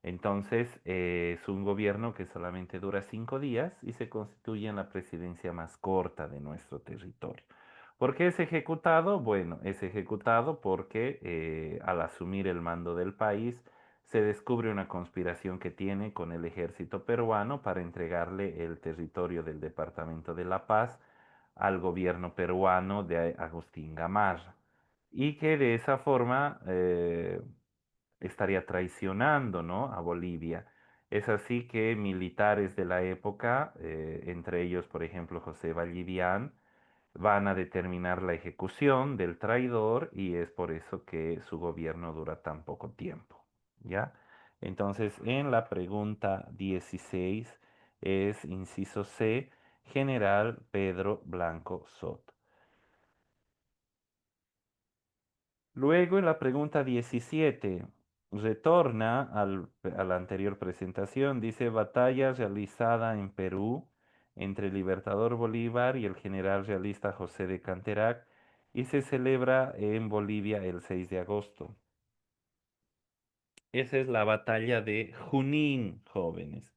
Entonces, es un gobierno que solamente dura 5 días y se constituye en la presidencia más corta de nuestro territorio. ¿Por qué es ejecutado? Bueno, es ejecutado porque al asumir el mando del país se descubre una conspiración que tiene con el ejército peruano para entregarle el territorio del departamento de La Paz al gobierno peruano de Agustín Gamarra y que de esa forma estaría traicionando, ¿no? a Bolivia. Es así que militares de la época, entre ellos, por ejemplo, José Vallivian, van a determinar la ejecución del traidor y es por eso que su gobierno dura tan poco tiempo, ¿ya? Entonces, en la pregunta 16 es, inciso C, General Pedro Blanco Soto. Luego, en la pregunta 17 retorna a la anterior presentación, dice batalla realizada en Perú entre el Libertador Bolívar y el general realista José de Canterac y se celebra en Bolivia el 6 de agosto. Esa es la batalla de Junín, jóvenes.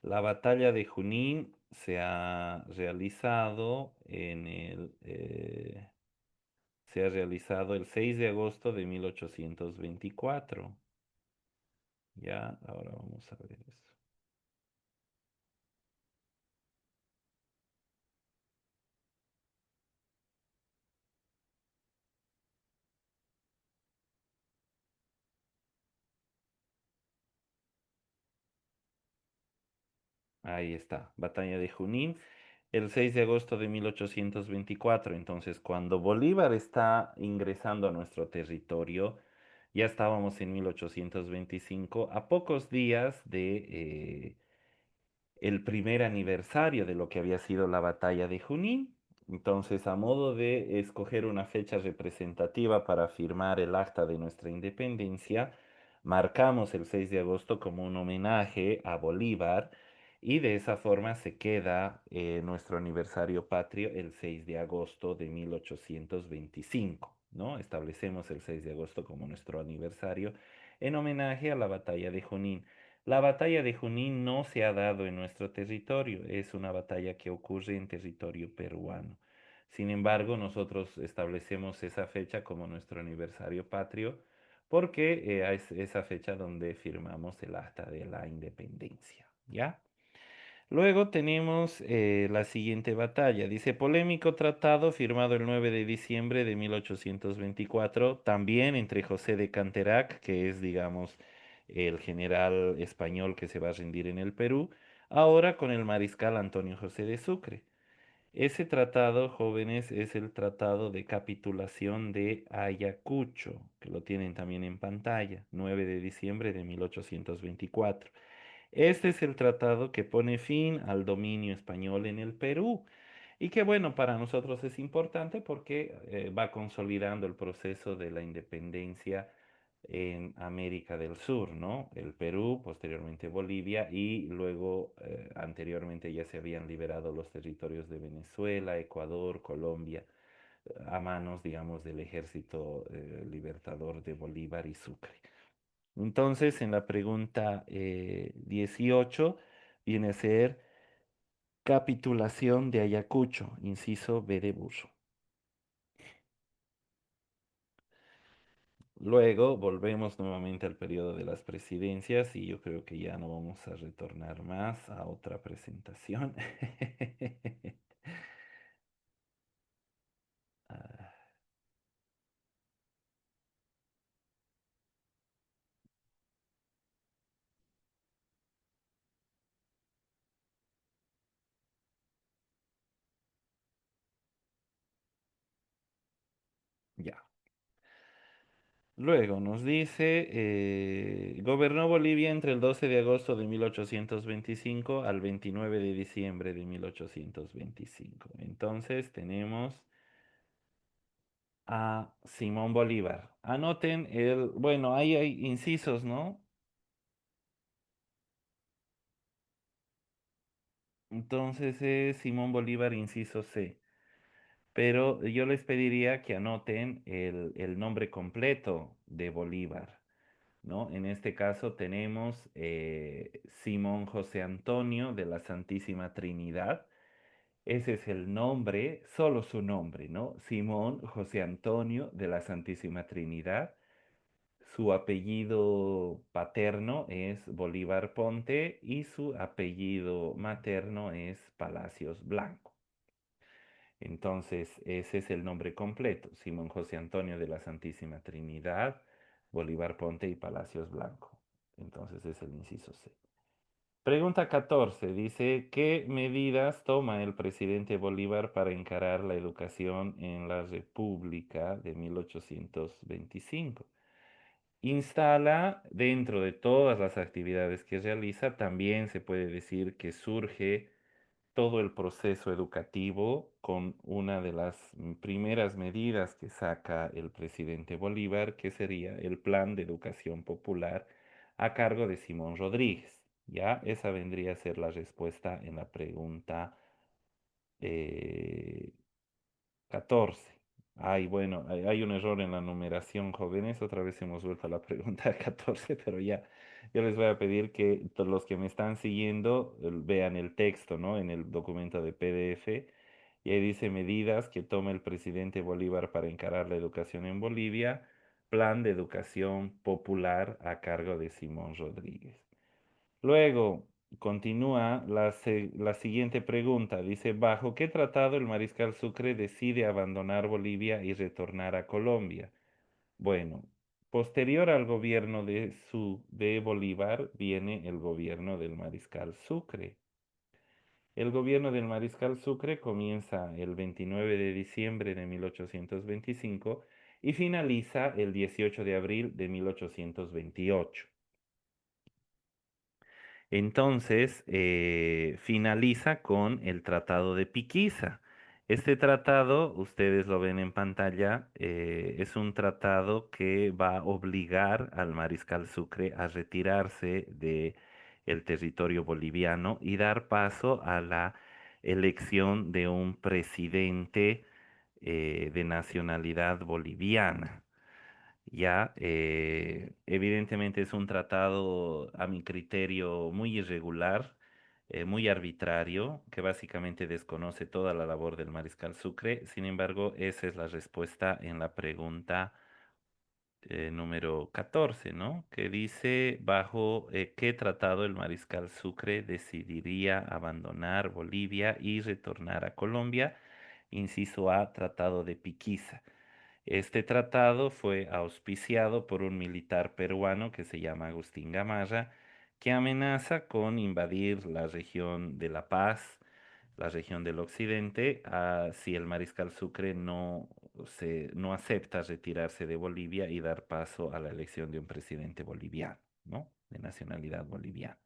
La batalla de Junín se ha realizado se ha realizado el 6 de agosto de 1824. Ya, ahora vamos a ver eso. Ahí está, Batalla de Junín, el 6 de agosto de 1824. Entonces, cuando Bolívar está ingresando a nuestro territorio, ya estábamos en 1825, a pocos días de el primer aniversario de lo que había sido la batalla de Junín. Entonces, a modo de escoger una fecha representativa para firmar el acta de nuestra independencia, marcamos el 6 de agosto como un homenaje a Bolívar y de esa forma se queda nuestro aniversario patrio el 6 de agosto de 1825, ¿no? Establecemos el 6 de agosto como nuestro aniversario en homenaje a la batalla de Junín. La batalla de Junín no se ha dado en nuestro territorio, es una batalla que ocurre en territorio peruano. Sin embargo, nosotros establecemos esa fecha como nuestro aniversario patrio porque es esa fecha donde firmamos el acta de la independencia, ¿ya? Luego tenemos la siguiente batalla. Dice, polémico tratado firmado el 9 de diciembre de 1824, también entre José de Canterac, que es, digamos, el general español que se va a rendir en el Perú, ahora con el mariscal Antonio José de Sucre. Ese tratado, jóvenes, es el Tratado de Capitulación de Ayacucho, que lo tienen también en pantalla, 9 de diciembre de 1824. Este es el tratado que pone fin al dominio español en el Perú y que bueno, para nosotros es importante porque va consolidando el proceso de la independencia en América del Sur, ¿no? El Perú, posteriormente Bolivia y luego anteriormente ya se habían liberado los territorios de Venezuela, Ecuador, Colombia, a manos, digamos, del ejército libertador de Bolívar y Sucre. Entonces, en la pregunta 18 viene a ser capitulación de Ayacucho, inciso B de burro. Luego volvemos nuevamente al periodo de las presidencias y yo creo que ya no vamos a retornar más a otra presentación. Ah, Luego nos dice, gobernó Bolivia entre el 12 de agosto de 1825 al 29 de diciembre de 1825. Entonces tenemos a Simón Bolívar. Anoten bueno, ahí hay incisos, ¿no? Entonces es Simón Bolívar, inciso C. Pero yo les pediría que anoten el nombre completo de Bolívar, ¿no? En este caso tenemos Simón José Antonio de la Santísima Trinidad. Ese es el nombre, solo su nombre, ¿no? Simón José Antonio de la Santísima Trinidad. Su apellido paterno es Bolívar Ponte y su apellido materno es Palacios Blanco. Entonces, ese es el nombre completo, Simón José Antonio de la Santísima Trinidad, Bolívar Ponte y Palacios Blanco. Entonces es el inciso C. Pregunta 14 dice, ¿qué medidas toma el presidente Bolívar para encarar la educación en la República de 1825? Instala dentro de todas las actividades que realiza, también se puede decir que surge todo el proceso educativo con una de las primeras medidas que saca el presidente Bolívar, que sería el Plan de Educación Popular a cargo de Simón Rodríguez. Ya, esa vendría a ser la respuesta en la pregunta eh, 14. Ay, bueno, hay un error en la numeración, jóvenes. Otra vez hemos vuelto a la pregunta 14, pero ya, yo les voy a pedir que los que me están siguiendo vean el texto, ¿no? En el documento de PDF. Y ahí dice medidas que toma el presidente Bolívar para encarar la educación en Bolivia, plan de educación popular a cargo de Simón Rodríguez. Luego, continúa la siguiente pregunta. Dice, ¿bajo qué tratado el mariscal Sucre decide abandonar Bolivia y retornar a Colombia? Bueno, posterior al gobierno de Bolívar viene el gobierno del mariscal Sucre. El gobierno del mariscal Sucre comienza el 29 de diciembre de 1825 y finaliza el 18 de abril de 1828. Entonces, finaliza con el Tratado de Piquiza. Este tratado, ustedes lo ven en pantalla, es un tratado que va a obligar al mariscal Sucre a retirarse de el territorio boliviano y dar paso a la elección de un presidente de nacionalidad boliviana. Ya, evidentemente es un tratado, a mi criterio, muy irregular, muy arbitrario, que básicamente desconoce toda la labor del mariscal Sucre. Sin embargo, esa es la respuesta en la pregunta número 14, ¿no? Que dice, ¿bajo qué tratado el mariscal Sucre decidiría abandonar Bolivia y retornar a Colombia? Inciso A, Tratado de Piquiza. Este tratado fue auspiciado por un militar peruano que se llama Agustín Gamarra, que amenaza con invadir la región de La Paz, la región del occidente, si el mariscal Sucre no acepta retirarse de Bolivia y dar paso a la elección de un presidente boliviano, ¿no? De nacionalidad boliviana.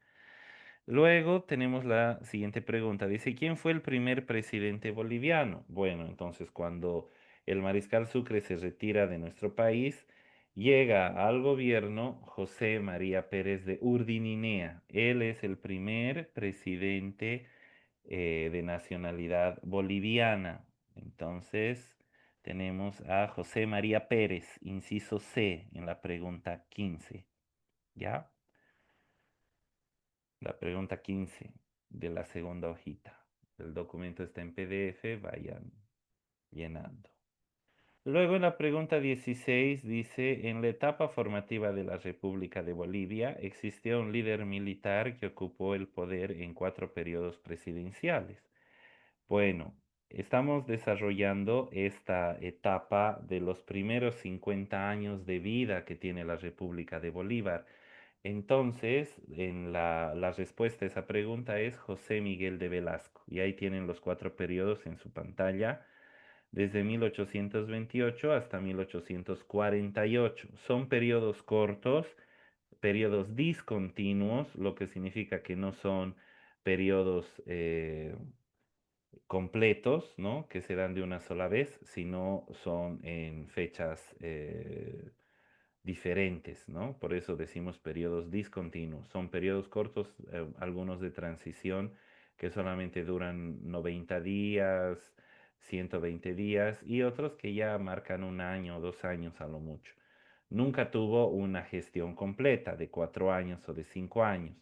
Luego tenemos la siguiente pregunta. Dice, ¿quién fue el primer presidente boliviano? Bueno, entonces cuando el mariscal Sucre se retira de nuestro país, llega al gobierno José María Pérez de Urdininea. Él es el primer presidente de nacionalidad boliviana. Entonces tenemos a José María Pérez, inciso C, en la pregunta 15. ¿Ya? La pregunta 15 de la segunda hojita. El documento está en PDF, vayan llenando. Luego en la pregunta 16 dice, en la etapa formativa de la República de Bolivia existió un líder militar que ocupó el poder en 4 periodos presidenciales. Bueno, estamos desarrollando esta etapa de los primeros 50 años de vida que tiene la República de Bolívar. Entonces, la respuesta a esa pregunta es José Miguel de Velasco. Y ahí tienen los 4 periodos en su pantalla. desde 1828 hasta 1848. Son periodos cortos, periodos discontinuos, lo que significa que no son periodos completos, ¿no? Que se dan de una sola vez, sino son en fechas diferentes, ¿no? Por eso decimos periodos discontinuos. Son periodos cortos, algunos de transición que solamente duran 90 días, 120 días y otros que ya marcan un año o 2 años a lo mucho. Nunca tuvo una gestión completa de 4 años o de 5 años,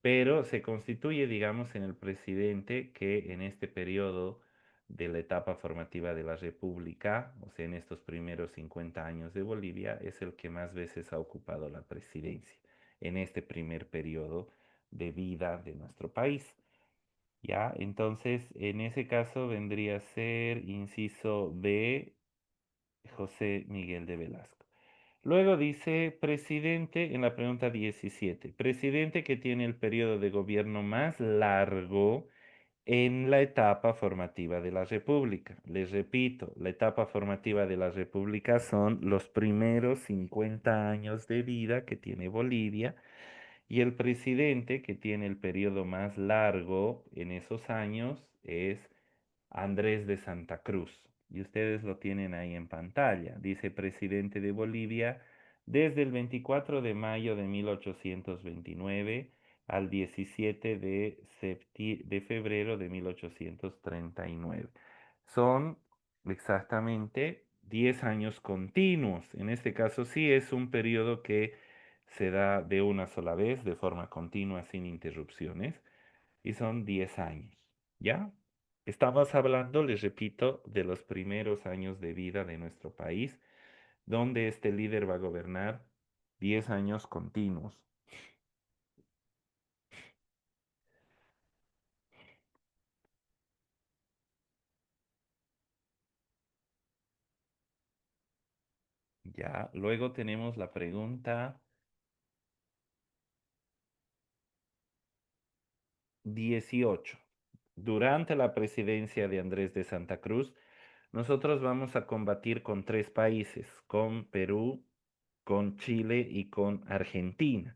pero se constituye, digamos, en el presidente que en este periodo de la etapa formativa de la República, o sea, en estos primeros 50 años de Bolivia, es el que más veces ha ocupado la presidencia en este primer periodo de vida de nuestro país. ¿Ya? Entonces, en ese caso vendría a ser inciso B, José Miguel de Velasco. Luego dice presidente en la pregunta 17, presidente que tiene el periodo de gobierno más largo en la etapa formativa de la República. Les repito, la etapa formativa de la República son los primeros 50 años de vida que tiene Bolivia y el presidente que tiene el periodo más largo en esos años es Andrés de Santa Cruz. Y ustedes lo tienen ahí en pantalla. Dice presidente de Bolivia desde el 24 de mayo de 1829 al 17 de febrero de 1839. Son exactamente 10 años continuos. En este caso sí es un periodo que se da de una sola vez, de forma continua, sin interrupciones, y son 10 años. ¿Ya? Estamos hablando, les repito, de los primeros años de vida de nuestro país, donde este líder va a gobernar 10 años continuos. Ya, luego tenemos la pregunta 18. Durante la presidencia de Andrés de Santa Cruz, nosotros vamos a combatir con tres países, con Perú, con Chile y con Argentina.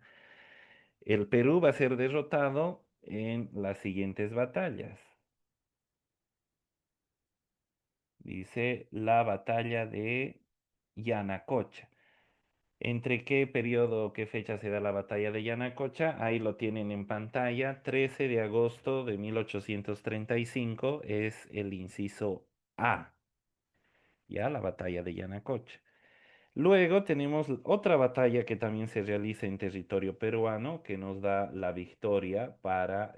El Perú va a ser derrotado en las siguientes batallas. Dice la batalla de Yanacocha. ¿Entre qué periodo, qué fecha se da la batalla de Yanacocha? Ahí lo tienen en pantalla. 13 de agosto de 1835 es el inciso A, ya la batalla de Yanacocha. Luego tenemos otra batalla que también se realiza en territorio peruano, que nos da la victoria para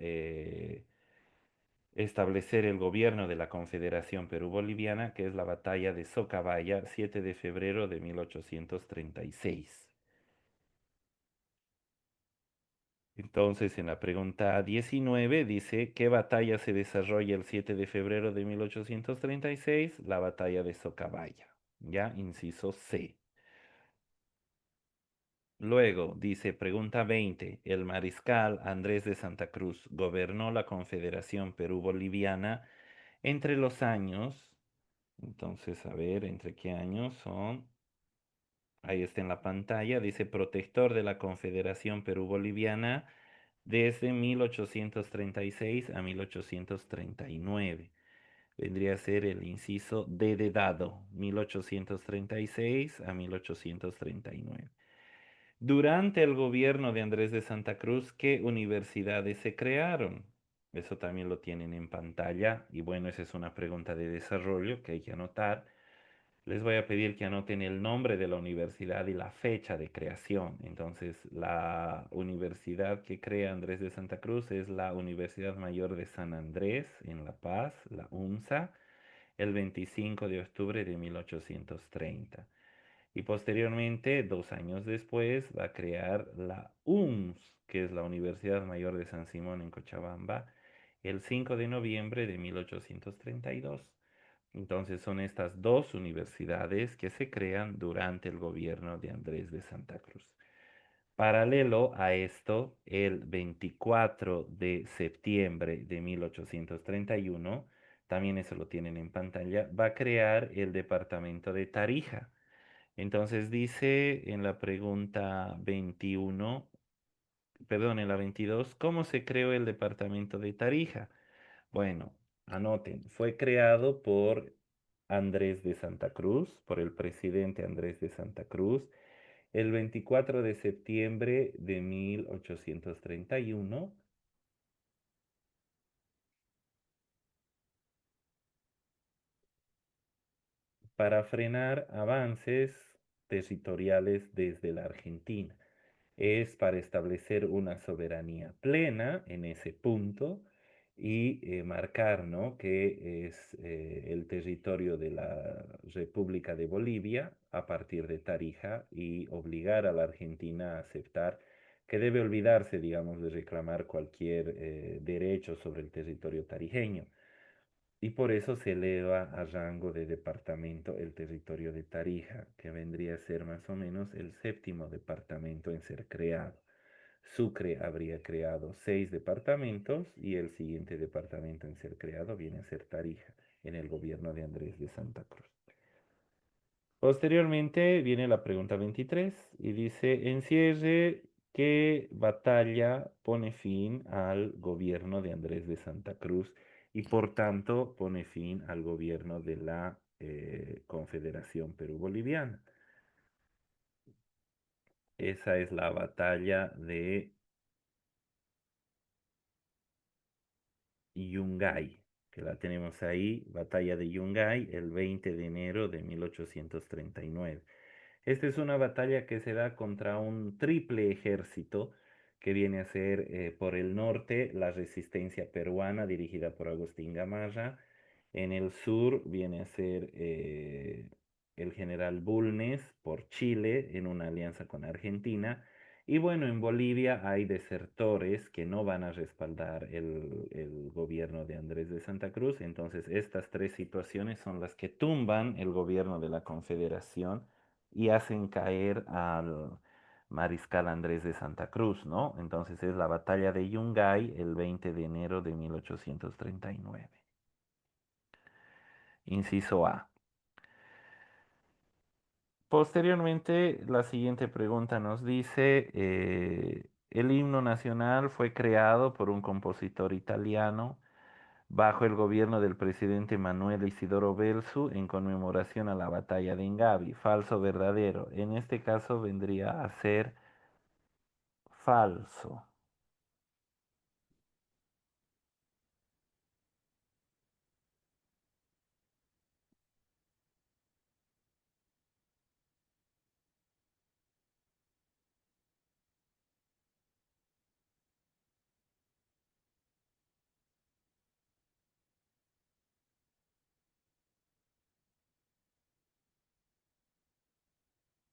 establecer el gobierno de la Confederación Perú-Boliviana, que es la batalla de Socabaya, 7 de febrero de 1836. Entonces, en la pregunta 19 dice, ¿qué batalla se desarrolla el 7 de febrero de 1836? La batalla de Socabaya, ¿ya? Inciso C. Luego dice, pregunta 20, el mariscal Andrés de Santa Cruz gobernó la Confederación Perú-Boliviana entre los años, entonces, a ver, ¿entre qué años son? Ahí está en la pantalla, dice protector de la Confederación Perú-Boliviana desde 1836 a 1839. Vendría a ser el inciso D de dado, 1836 a 1839. Durante el gobierno de Andrés de Santa Cruz, ¿qué universidades se crearon? Eso también lo tienen en pantalla y bueno, esa es una pregunta de desarrollo que hay que anotar. Les voy a pedir que anoten el nombre de la universidad y la fecha de creación. Entonces, la universidad que crea Andrés de Santa Cruz es la Universidad Mayor de San Andrés en La Paz, la UNSA, el 25 de octubre de 1830. Y posteriormente, 2 años después, va a crear la UMS, que es la Universidad Mayor de San Simón en Cochabamba, el 5 de noviembre de 1832. Entonces son estas dos universidades que se crean durante el gobierno de Andrés de Santa Cruz. Paralelo a esto, el 24 de septiembre de 1831 también eso lo tienen en pantalla, va a crear el departamento de Tarija. Entonces dice en la pregunta 21, perdón, en la 22, ¿cómo se creó el departamento de Tarija? Bueno, anoten, fue creado por Andrés de Santa Cruz, por el presidente Andrés de Santa Cruz, el 24 de septiembre de 1831 para frenar avances territoriales desde la Argentina. Es para establecer una soberanía plena en ese punto y marcar, ¿no?, que es el territorio de la República de Bolivia a partir de Tarija y obligar a la Argentina a aceptar que debe olvidarse, digamos, de reclamar cualquier derecho sobre el territorio tarijeño. Y por eso se eleva a rango de departamento el territorio de Tarija, que vendría a ser más o menos el séptimo departamento en ser creado. Sucre habría creado 6 departamentos y el siguiente departamento en ser creado viene a ser Tarija, en el gobierno de Andrés de Santa Cruz. Posteriormente viene la pregunta 23 y dice, encierre qué batalla pone fin al gobierno de Andrés de Santa Cruz y por tanto pone fin al gobierno de la Confederación Perú-Boliviana. Esa es la batalla de Yungay, que la tenemos ahí, batalla de Yungay, el 20 de enero de 1839. Esta es una batalla que se da contra un triple ejército que viene a ser por el norte la resistencia peruana dirigida por Agustín Gamarra, en el sur viene a ser el general Bulnes por Chile en una alianza con Argentina. Y bueno, en Bolivia hay desertores que no van a respaldar el gobierno de Andrés de Santa Cruz. Entonces, estas tres situaciones son las que tumban el gobierno de la Confederación y hacen caer al mariscal Andrés de Santa Cruz, ¿no? Entonces es la batalla de Yungay el 20 de enero de 1839. Inciso A. Posteriormente, la siguiente pregunta nos dice, el himno nacional fue creado por un compositor italiano bajo el gobierno del presidente Manuel Isidoro Belsu en conmemoración a la batalla de Ingavi. Falso o verdadero. En este caso vendría a ser falso.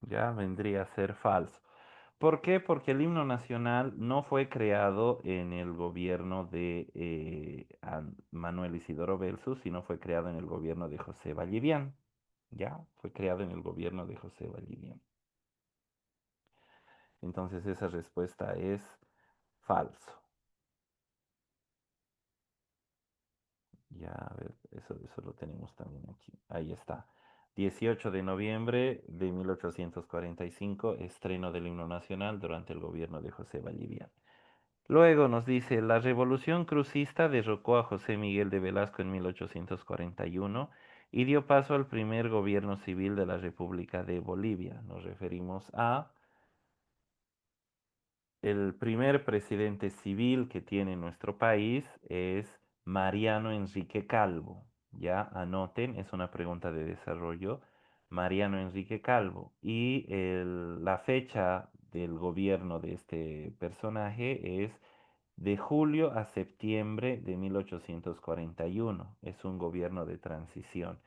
Ya vendría a ser falso. ¿Por qué? Porque el himno nacional no fue creado en el gobierno de Manuel Isidoro Belsu, sino fue creado en el gobierno de José Vallivian. Ya, fue creado en el gobierno de José Vallivian. Entonces esa respuesta es falso. Ya, a ver, eso lo tenemos también aquí. Ahí está. 18 de noviembre de 1845, estreno del himno nacional durante el gobierno de José Vallivian. Luego nos dice, la revolución crucista derrocó a José Miguel de Velasco en 1841 y dio paso al primer gobierno civil de la República de Bolivia. Nos referimos a el primer presidente civil que tiene nuestro país es Mariano Enrique Calvo. Ya anoten, es una pregunta de desarrollo. Mariano Enrique Calvo. Y la fecha del gobierno de este personaje es de julio a septiembre de 1841. Es un gobierno de transición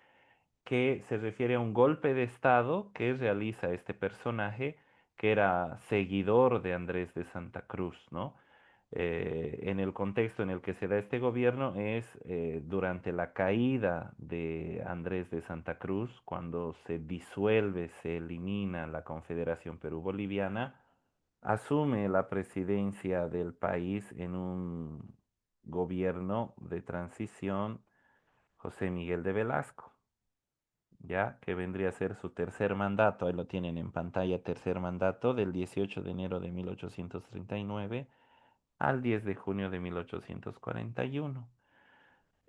que se refiere a un golpe de Estado que realiza este personaje que era seguidor de Andrés de Santa Cruz, ¿no? En el contexto en el que se da este gobierno es durante la caída de Andrés de Santa Cruz, cuando se disuelve, se elimina la Confederación Perú-Boliviana, asume la presidencia del país en un gobierno de transición José Miguel de Velasco, ya que vendría a ser su tercer mandato, ahí lo tienen en pantalla, tercer mandato del 18 de enero de 1839 al 10 de junio de 1841.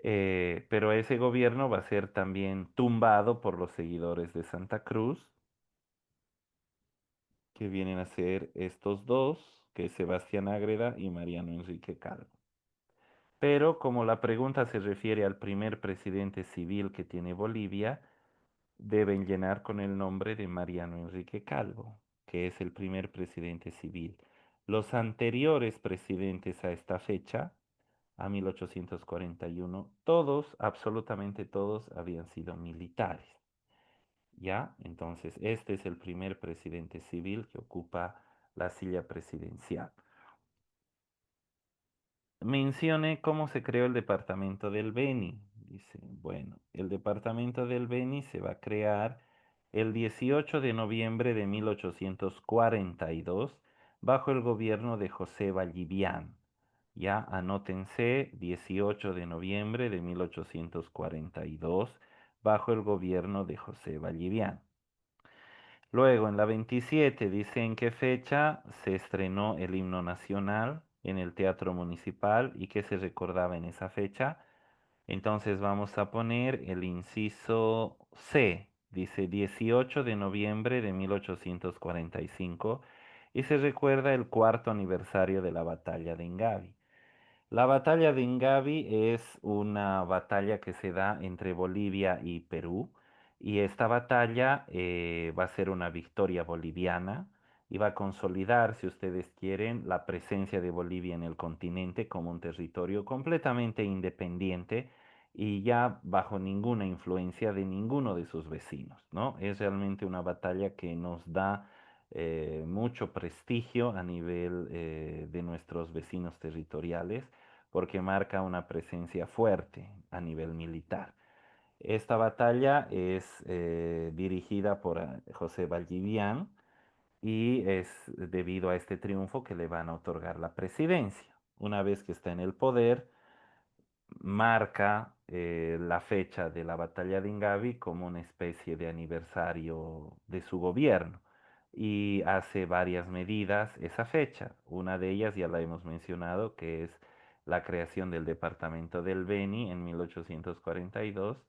Pero ese gobierno va a ser también tumbado por los seguidores de Santa Cruz, que vienen a ser estos dos, que es Sebastián Ágreda y Mariano Enrique Calvo. Pero como la pregunta se refiere al primer presidente civil que tiene Bolivia, deben llenar con el nombre de Mariano Enrique Calvo, que es el primer presidente civil. Los anteriores presidentes a esta fecha, a 1841, todos, absolutamente todos, habían sido militares. ¿Ya? Entonces, este es el primer presidente civil que ocupa la silla presidencial. Mencione cómo se creó el departamento del Beni. Dice, bueno, el departamento del Beni se va a crear el 18 de noviembre de 1842 bajo el gobierno de José Vallivian. Ya anótense, 18 de noviembre de 1842 bajo el gobierno de José Vallivian. Luego, en la 27, dice en qué fecha se estrenó el himno nacional en el Teatro Municipal y qué se recordaba en esa fecha. Entonces vamos a poner el inciso C. Dice 18 de noviembre de 1845 y se recuerda el cuarto aniversario de la batalla de Ingavi. La batalla de Ingavi es una batalla que se da entre Bolivia y Perú y esta batalla va a ser una victoria boliviana y va a consolidar, si ustedes quieren, la presencia de Bolivia en el continente como un territorio completamente independiente y ya bajo ninguna influencia de ninguno de sus vecinos, ¿no? Es realmente una batalla que nos da mucho prestigio a nivel de nuestros vecinos territoriales porque marca una presencia fuerte a nivel militar. Esta batalla es dirigida por José Valdivian y es debido a este triunfo que le van a otorgar la presidencia. Una vez que está en el poder, marca la fecha de la batalla de Ingavi como una especie de aniversario de su gobierno y hace varias medidas esa fecha. Una de ellas ya la hemos mencionado, que es la creación del departamento del Beni en 1842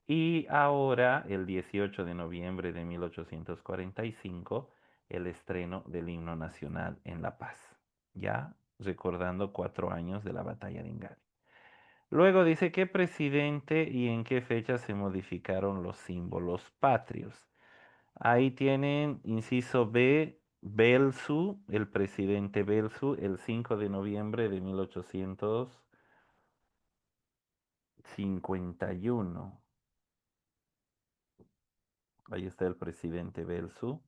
y ahora, el 18 de noviembre de 1845, el estreno del himno nacional en La Paz, ya recordando 4 años de la batalla de Ingavi. Luego dice qué presidente y en qué fecha se modificaron los símbolos patrios. Ahí tienen, inciso B, Belsu, el presidente Belsu, el 5 de noviembre de 1851. Ahí está el presidente Belsu.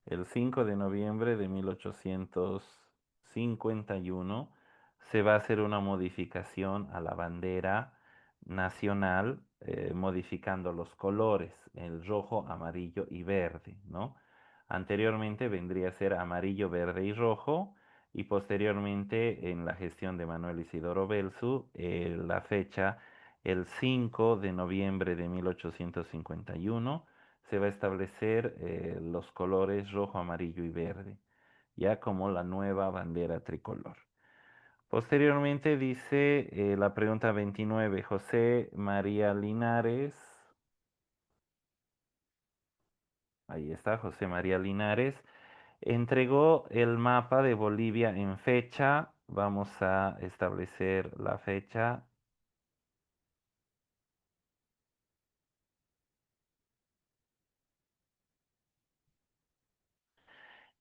El 5 de noviembre de 1851 se va a hacer una modificación a la bandera nacional, modificando los colores, el rojo, amarillo y verde, ¿no? Anteriormente vendría a ser amarillo, verde y rojo, y posteriormente en la gestión de Manuel Isidoro Belzu, la fecha el 5 de noviembre de 1851 se va a establecer los colores rojo, amarillo y verde, ya como la nueva bandera tricolor. Posteriormente dice la pregunta 29, José María Linares, ahí está, José María Linares, entregó el mapa de Bolivia en fecha, vamos a establecer la fecha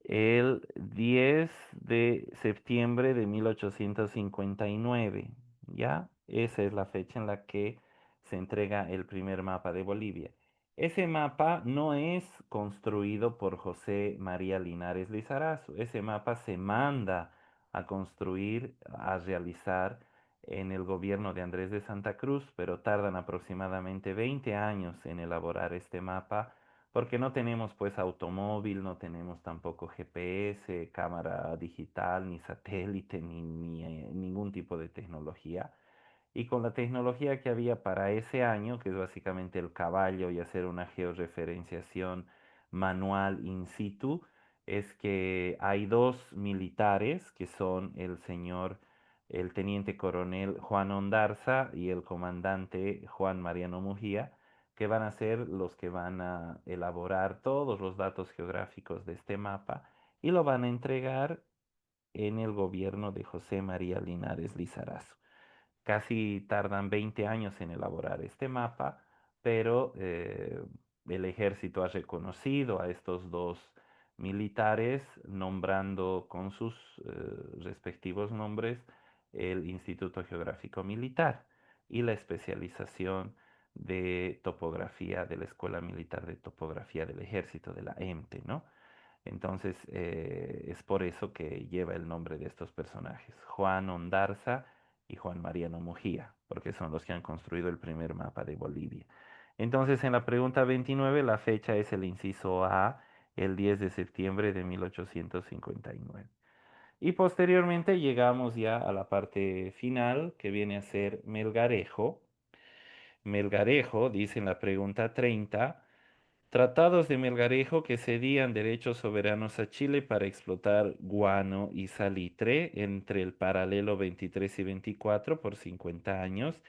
el 10 de septiembre de 1859, ¿ya? Esa es la fecha en la que se entrega el primer mapa de Bolivia. Ese mapa no es construido por José María Linares Lizarazu. Ese mapa se manda a construir, a realizar en el gobierno de Andrés de Santa Cruz, pero tardan aproximadamente 20 años en elaborar este mapa porque no tenemos pues automóvil, no tenemos tampoco GPS, cámara digital, ni satélite, ni ningún tipo de tecnología. Y con la tecnología que había para ese año, que es básicamente el caballo y hacer una georreferenciación manual in situ, es que hay dos militares que son el teniente coronel Juan Ondarza y el comandante Juan Mariano Mujía, que van a ser los que van a elaborar todos los datos geográficos de este mapa y lo van a entregar en el gobierno de José María Linares Lizarazo. Casi tardan 20 años en elaborar este mapa, pero el ejército ha reconocido a estos dos militares, nombrando con sus respectivos nombres el Instituto Geográfico Militar y la especialización de topografía de la Escuela Militar de Topografía del Ejército, de la EMTE, ¿no? Entonces, es por eso que lleva el nombre de estos personajes, Juan Ondarza y Juan Mariano Mujía, porque son los que han construido el primer mapa de Bolivia. Entonces, en la pregunta 29, la fecha es el inciso A, el 10 de septiembre de 1859. Y posteriormente llegamos ya a la parte final, que viene a ser Melgarejo. Melgarejo, dice en la pregunta 30, tratados de Melgarejo que cedían derechos soberanos a Chile para explotar guano y salitre entre el paralelo 23 y 24 por 50 años,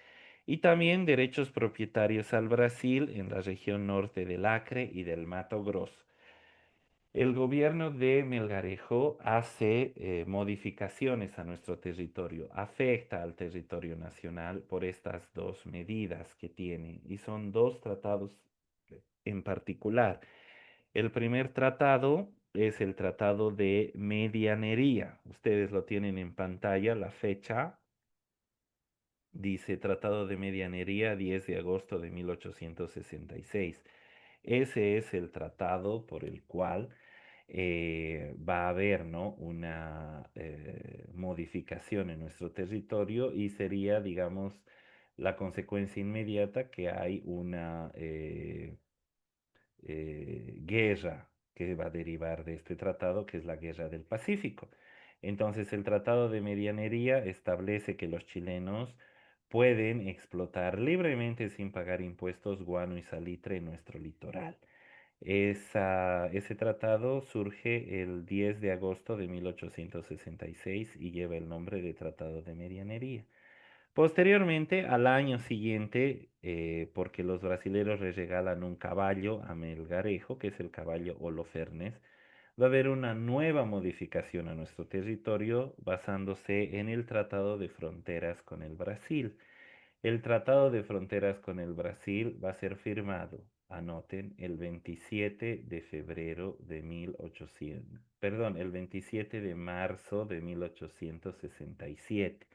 y también derechos propietarios al Brasil en la región norte del Acre y del Mato Grosso. El gobierno de Melgarejo hace modificaciones a nuestro territorio, afecta al territorio nacional por estas dos medidas que tiene, y son dos tratados en particular. El primer tratado es el Tratado de Medianería. Ustedes lo tienen en pantalla, la fecha dice Tratado de Medianería 10 de agosto de 1866. Ese es el tratado por el cual va a haber, ¿no?, una modificación en nuestro territorio y sería, digamos, la consecuencia inmediata que hay una guerra que va a derivar de este tratado, que es la Guerra del Pacífico. Entonces, el Tratado de Medianería establece que los chilenos pueden explotar libremente sin pagar impuestos guano y salitre en nuestro litoral. Ese tratado surge el 10 de agosto de 1866 y lleva el nombre de Tratado de Medianería. Posteriormente, al año siguiente, porque los brasileros le regalan un caballo a Melgarejo, que es el caballo Holofernes, va a haber una nueva modificación a nuestro territorio basándose en el Tratado de Fronteras con el Brasil. El Tratado de Fronteras con el Brasil va a ser firmado, anoten, el 27 de febrero de 1800, perdón, el 27 de marzo de 1867.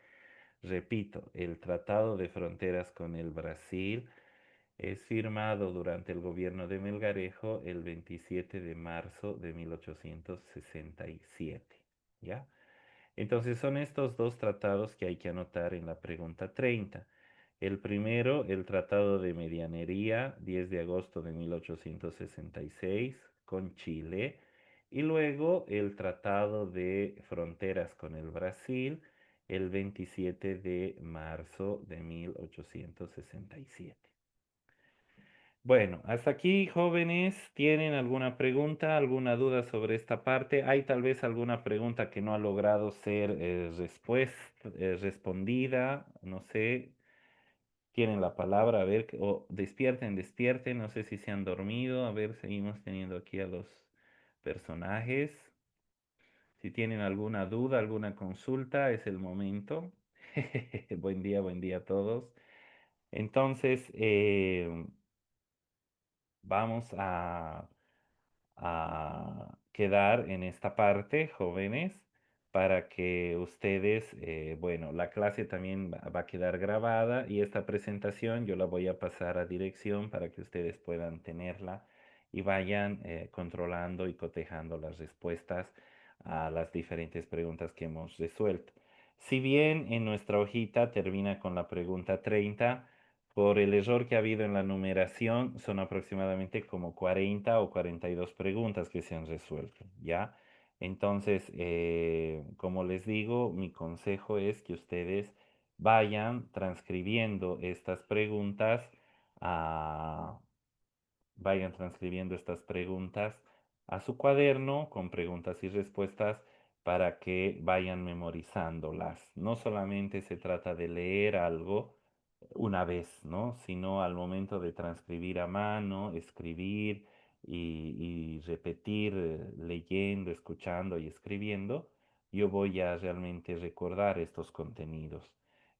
Repito, el Tratado de Fronteras con el Brasil es firmado durante el gobierno de Melgarejo el 27 de marzo de 1867. ¿Ya? Entonces son estos dos tratados que hay que anotar en la pregunta 30. El primero, el Tratado de Medianería, 10 de agosto de 1866, con Chile, y luego el Tratado de Fronteras con el Brasil, el 27 de marzo de 1867. Bueno, hasta aquí, jóvenes, ¿tienen alguna pregunta, alguna duda sobre esta parte? ¿Hay tal vez alguna pregunta que no ha logrado ser respondida? No sé, tienen la palabra, a ver, o despierten, despierten, no sé si se han dormido, a ver, seguimos teniendo aquí a los personajes. Si tienen alguna duda, alguna consulta, es el momento. Buen día a todos. Entonces, vamos a quedar en esta parte, jóvenes, para que ustedes, bueno, la clase también va a quedar grabada y esta presentación yo la voy a pasar a dirección para que ustedes puedan tenerla y vayan controlando y cotejando las respuestas a las diferentes preguntas que hemos resuelto. Si bien en nuestra hojita termina con la pregunta 30, por el error que ha habido en la numeración, son aproximadamente como 40 o 42 preguntas que se han resuelto, ¿ya? Entonces, como les digo, mi consejo es que ustedes vayan transcribiendo estas preguntas a, vayan transcribiendo estas preguntas a su cuaderno con preguntas y respuestas para que vayan memorizándolas. No solamente se trata de leer algo una vez, ¿no? Sino al momento de transcribir a mano, escribir y repetir, leyendo, escuchando y escribiendo, yo voy a realmente recordar estos contenidos.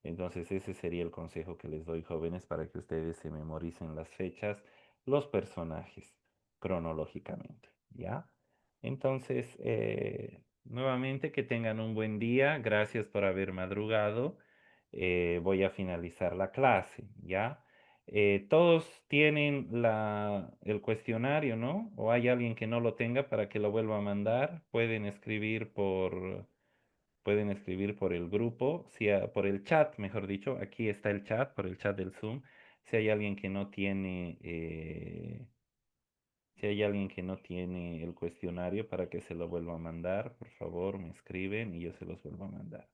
Entonces ese sería el consejo que les doy, jóvenes, para que ustedes se memoricen las fechas, los personajes cronológicamente, ¿ya? Entonces, nuevamente que tengan un buen día. Gracias por haber madrugado. Voy a finalizar la clase, ¿ya? Todos tienen el cuestionario, ¿no? ¿O hay alguien que no lo tenga para que lo vuelva a mandar? Pueden escribir por el grupo, si por el chat, mejor dicho. Aquí está el chat, por el chat del Zoom. Si hay alguien que no tiene, si hay alguien que no tiene el cuestionario para que se lo vuelva a mandar, por favor, me escriben y yo se los vuelvo a mandar.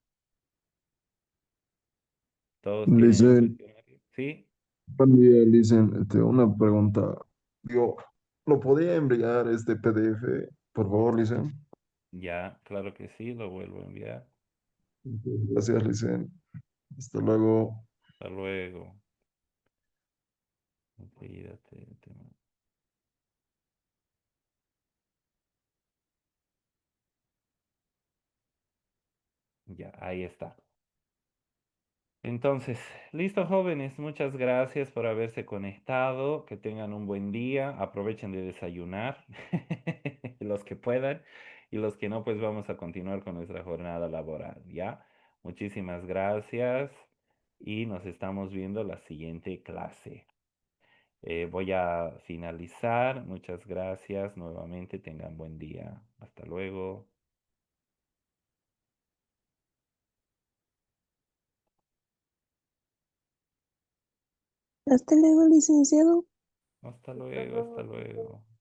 ¿Todos tienen el Licen, cuestionario? ¿Sí? buen día, Licen. Una pregunta. Digo, ¿lo podía enviar este PDF, por favor, Licen? Ya, claro que sí, lo vuelvo a enviar. Gracias, Licen. Hasta luego. Hasta luego. Enseguida Ya, ahí está. Entonces, listo, jóvenes, muchas gracias por haberse conectado, que tengan un buen día, aprovechen de desayunar, los que puedan, y los que no, pues vamos a continuar con nuestra jornada laboral, ¿ya? Muchísimas gracias y nos estamos viendo la siguiente clase. Voy a finalizar, muchas gracias nuevamente, tengan buen día, hasta luego, Hasta luego, licenciado. hasta luego, hasta luego.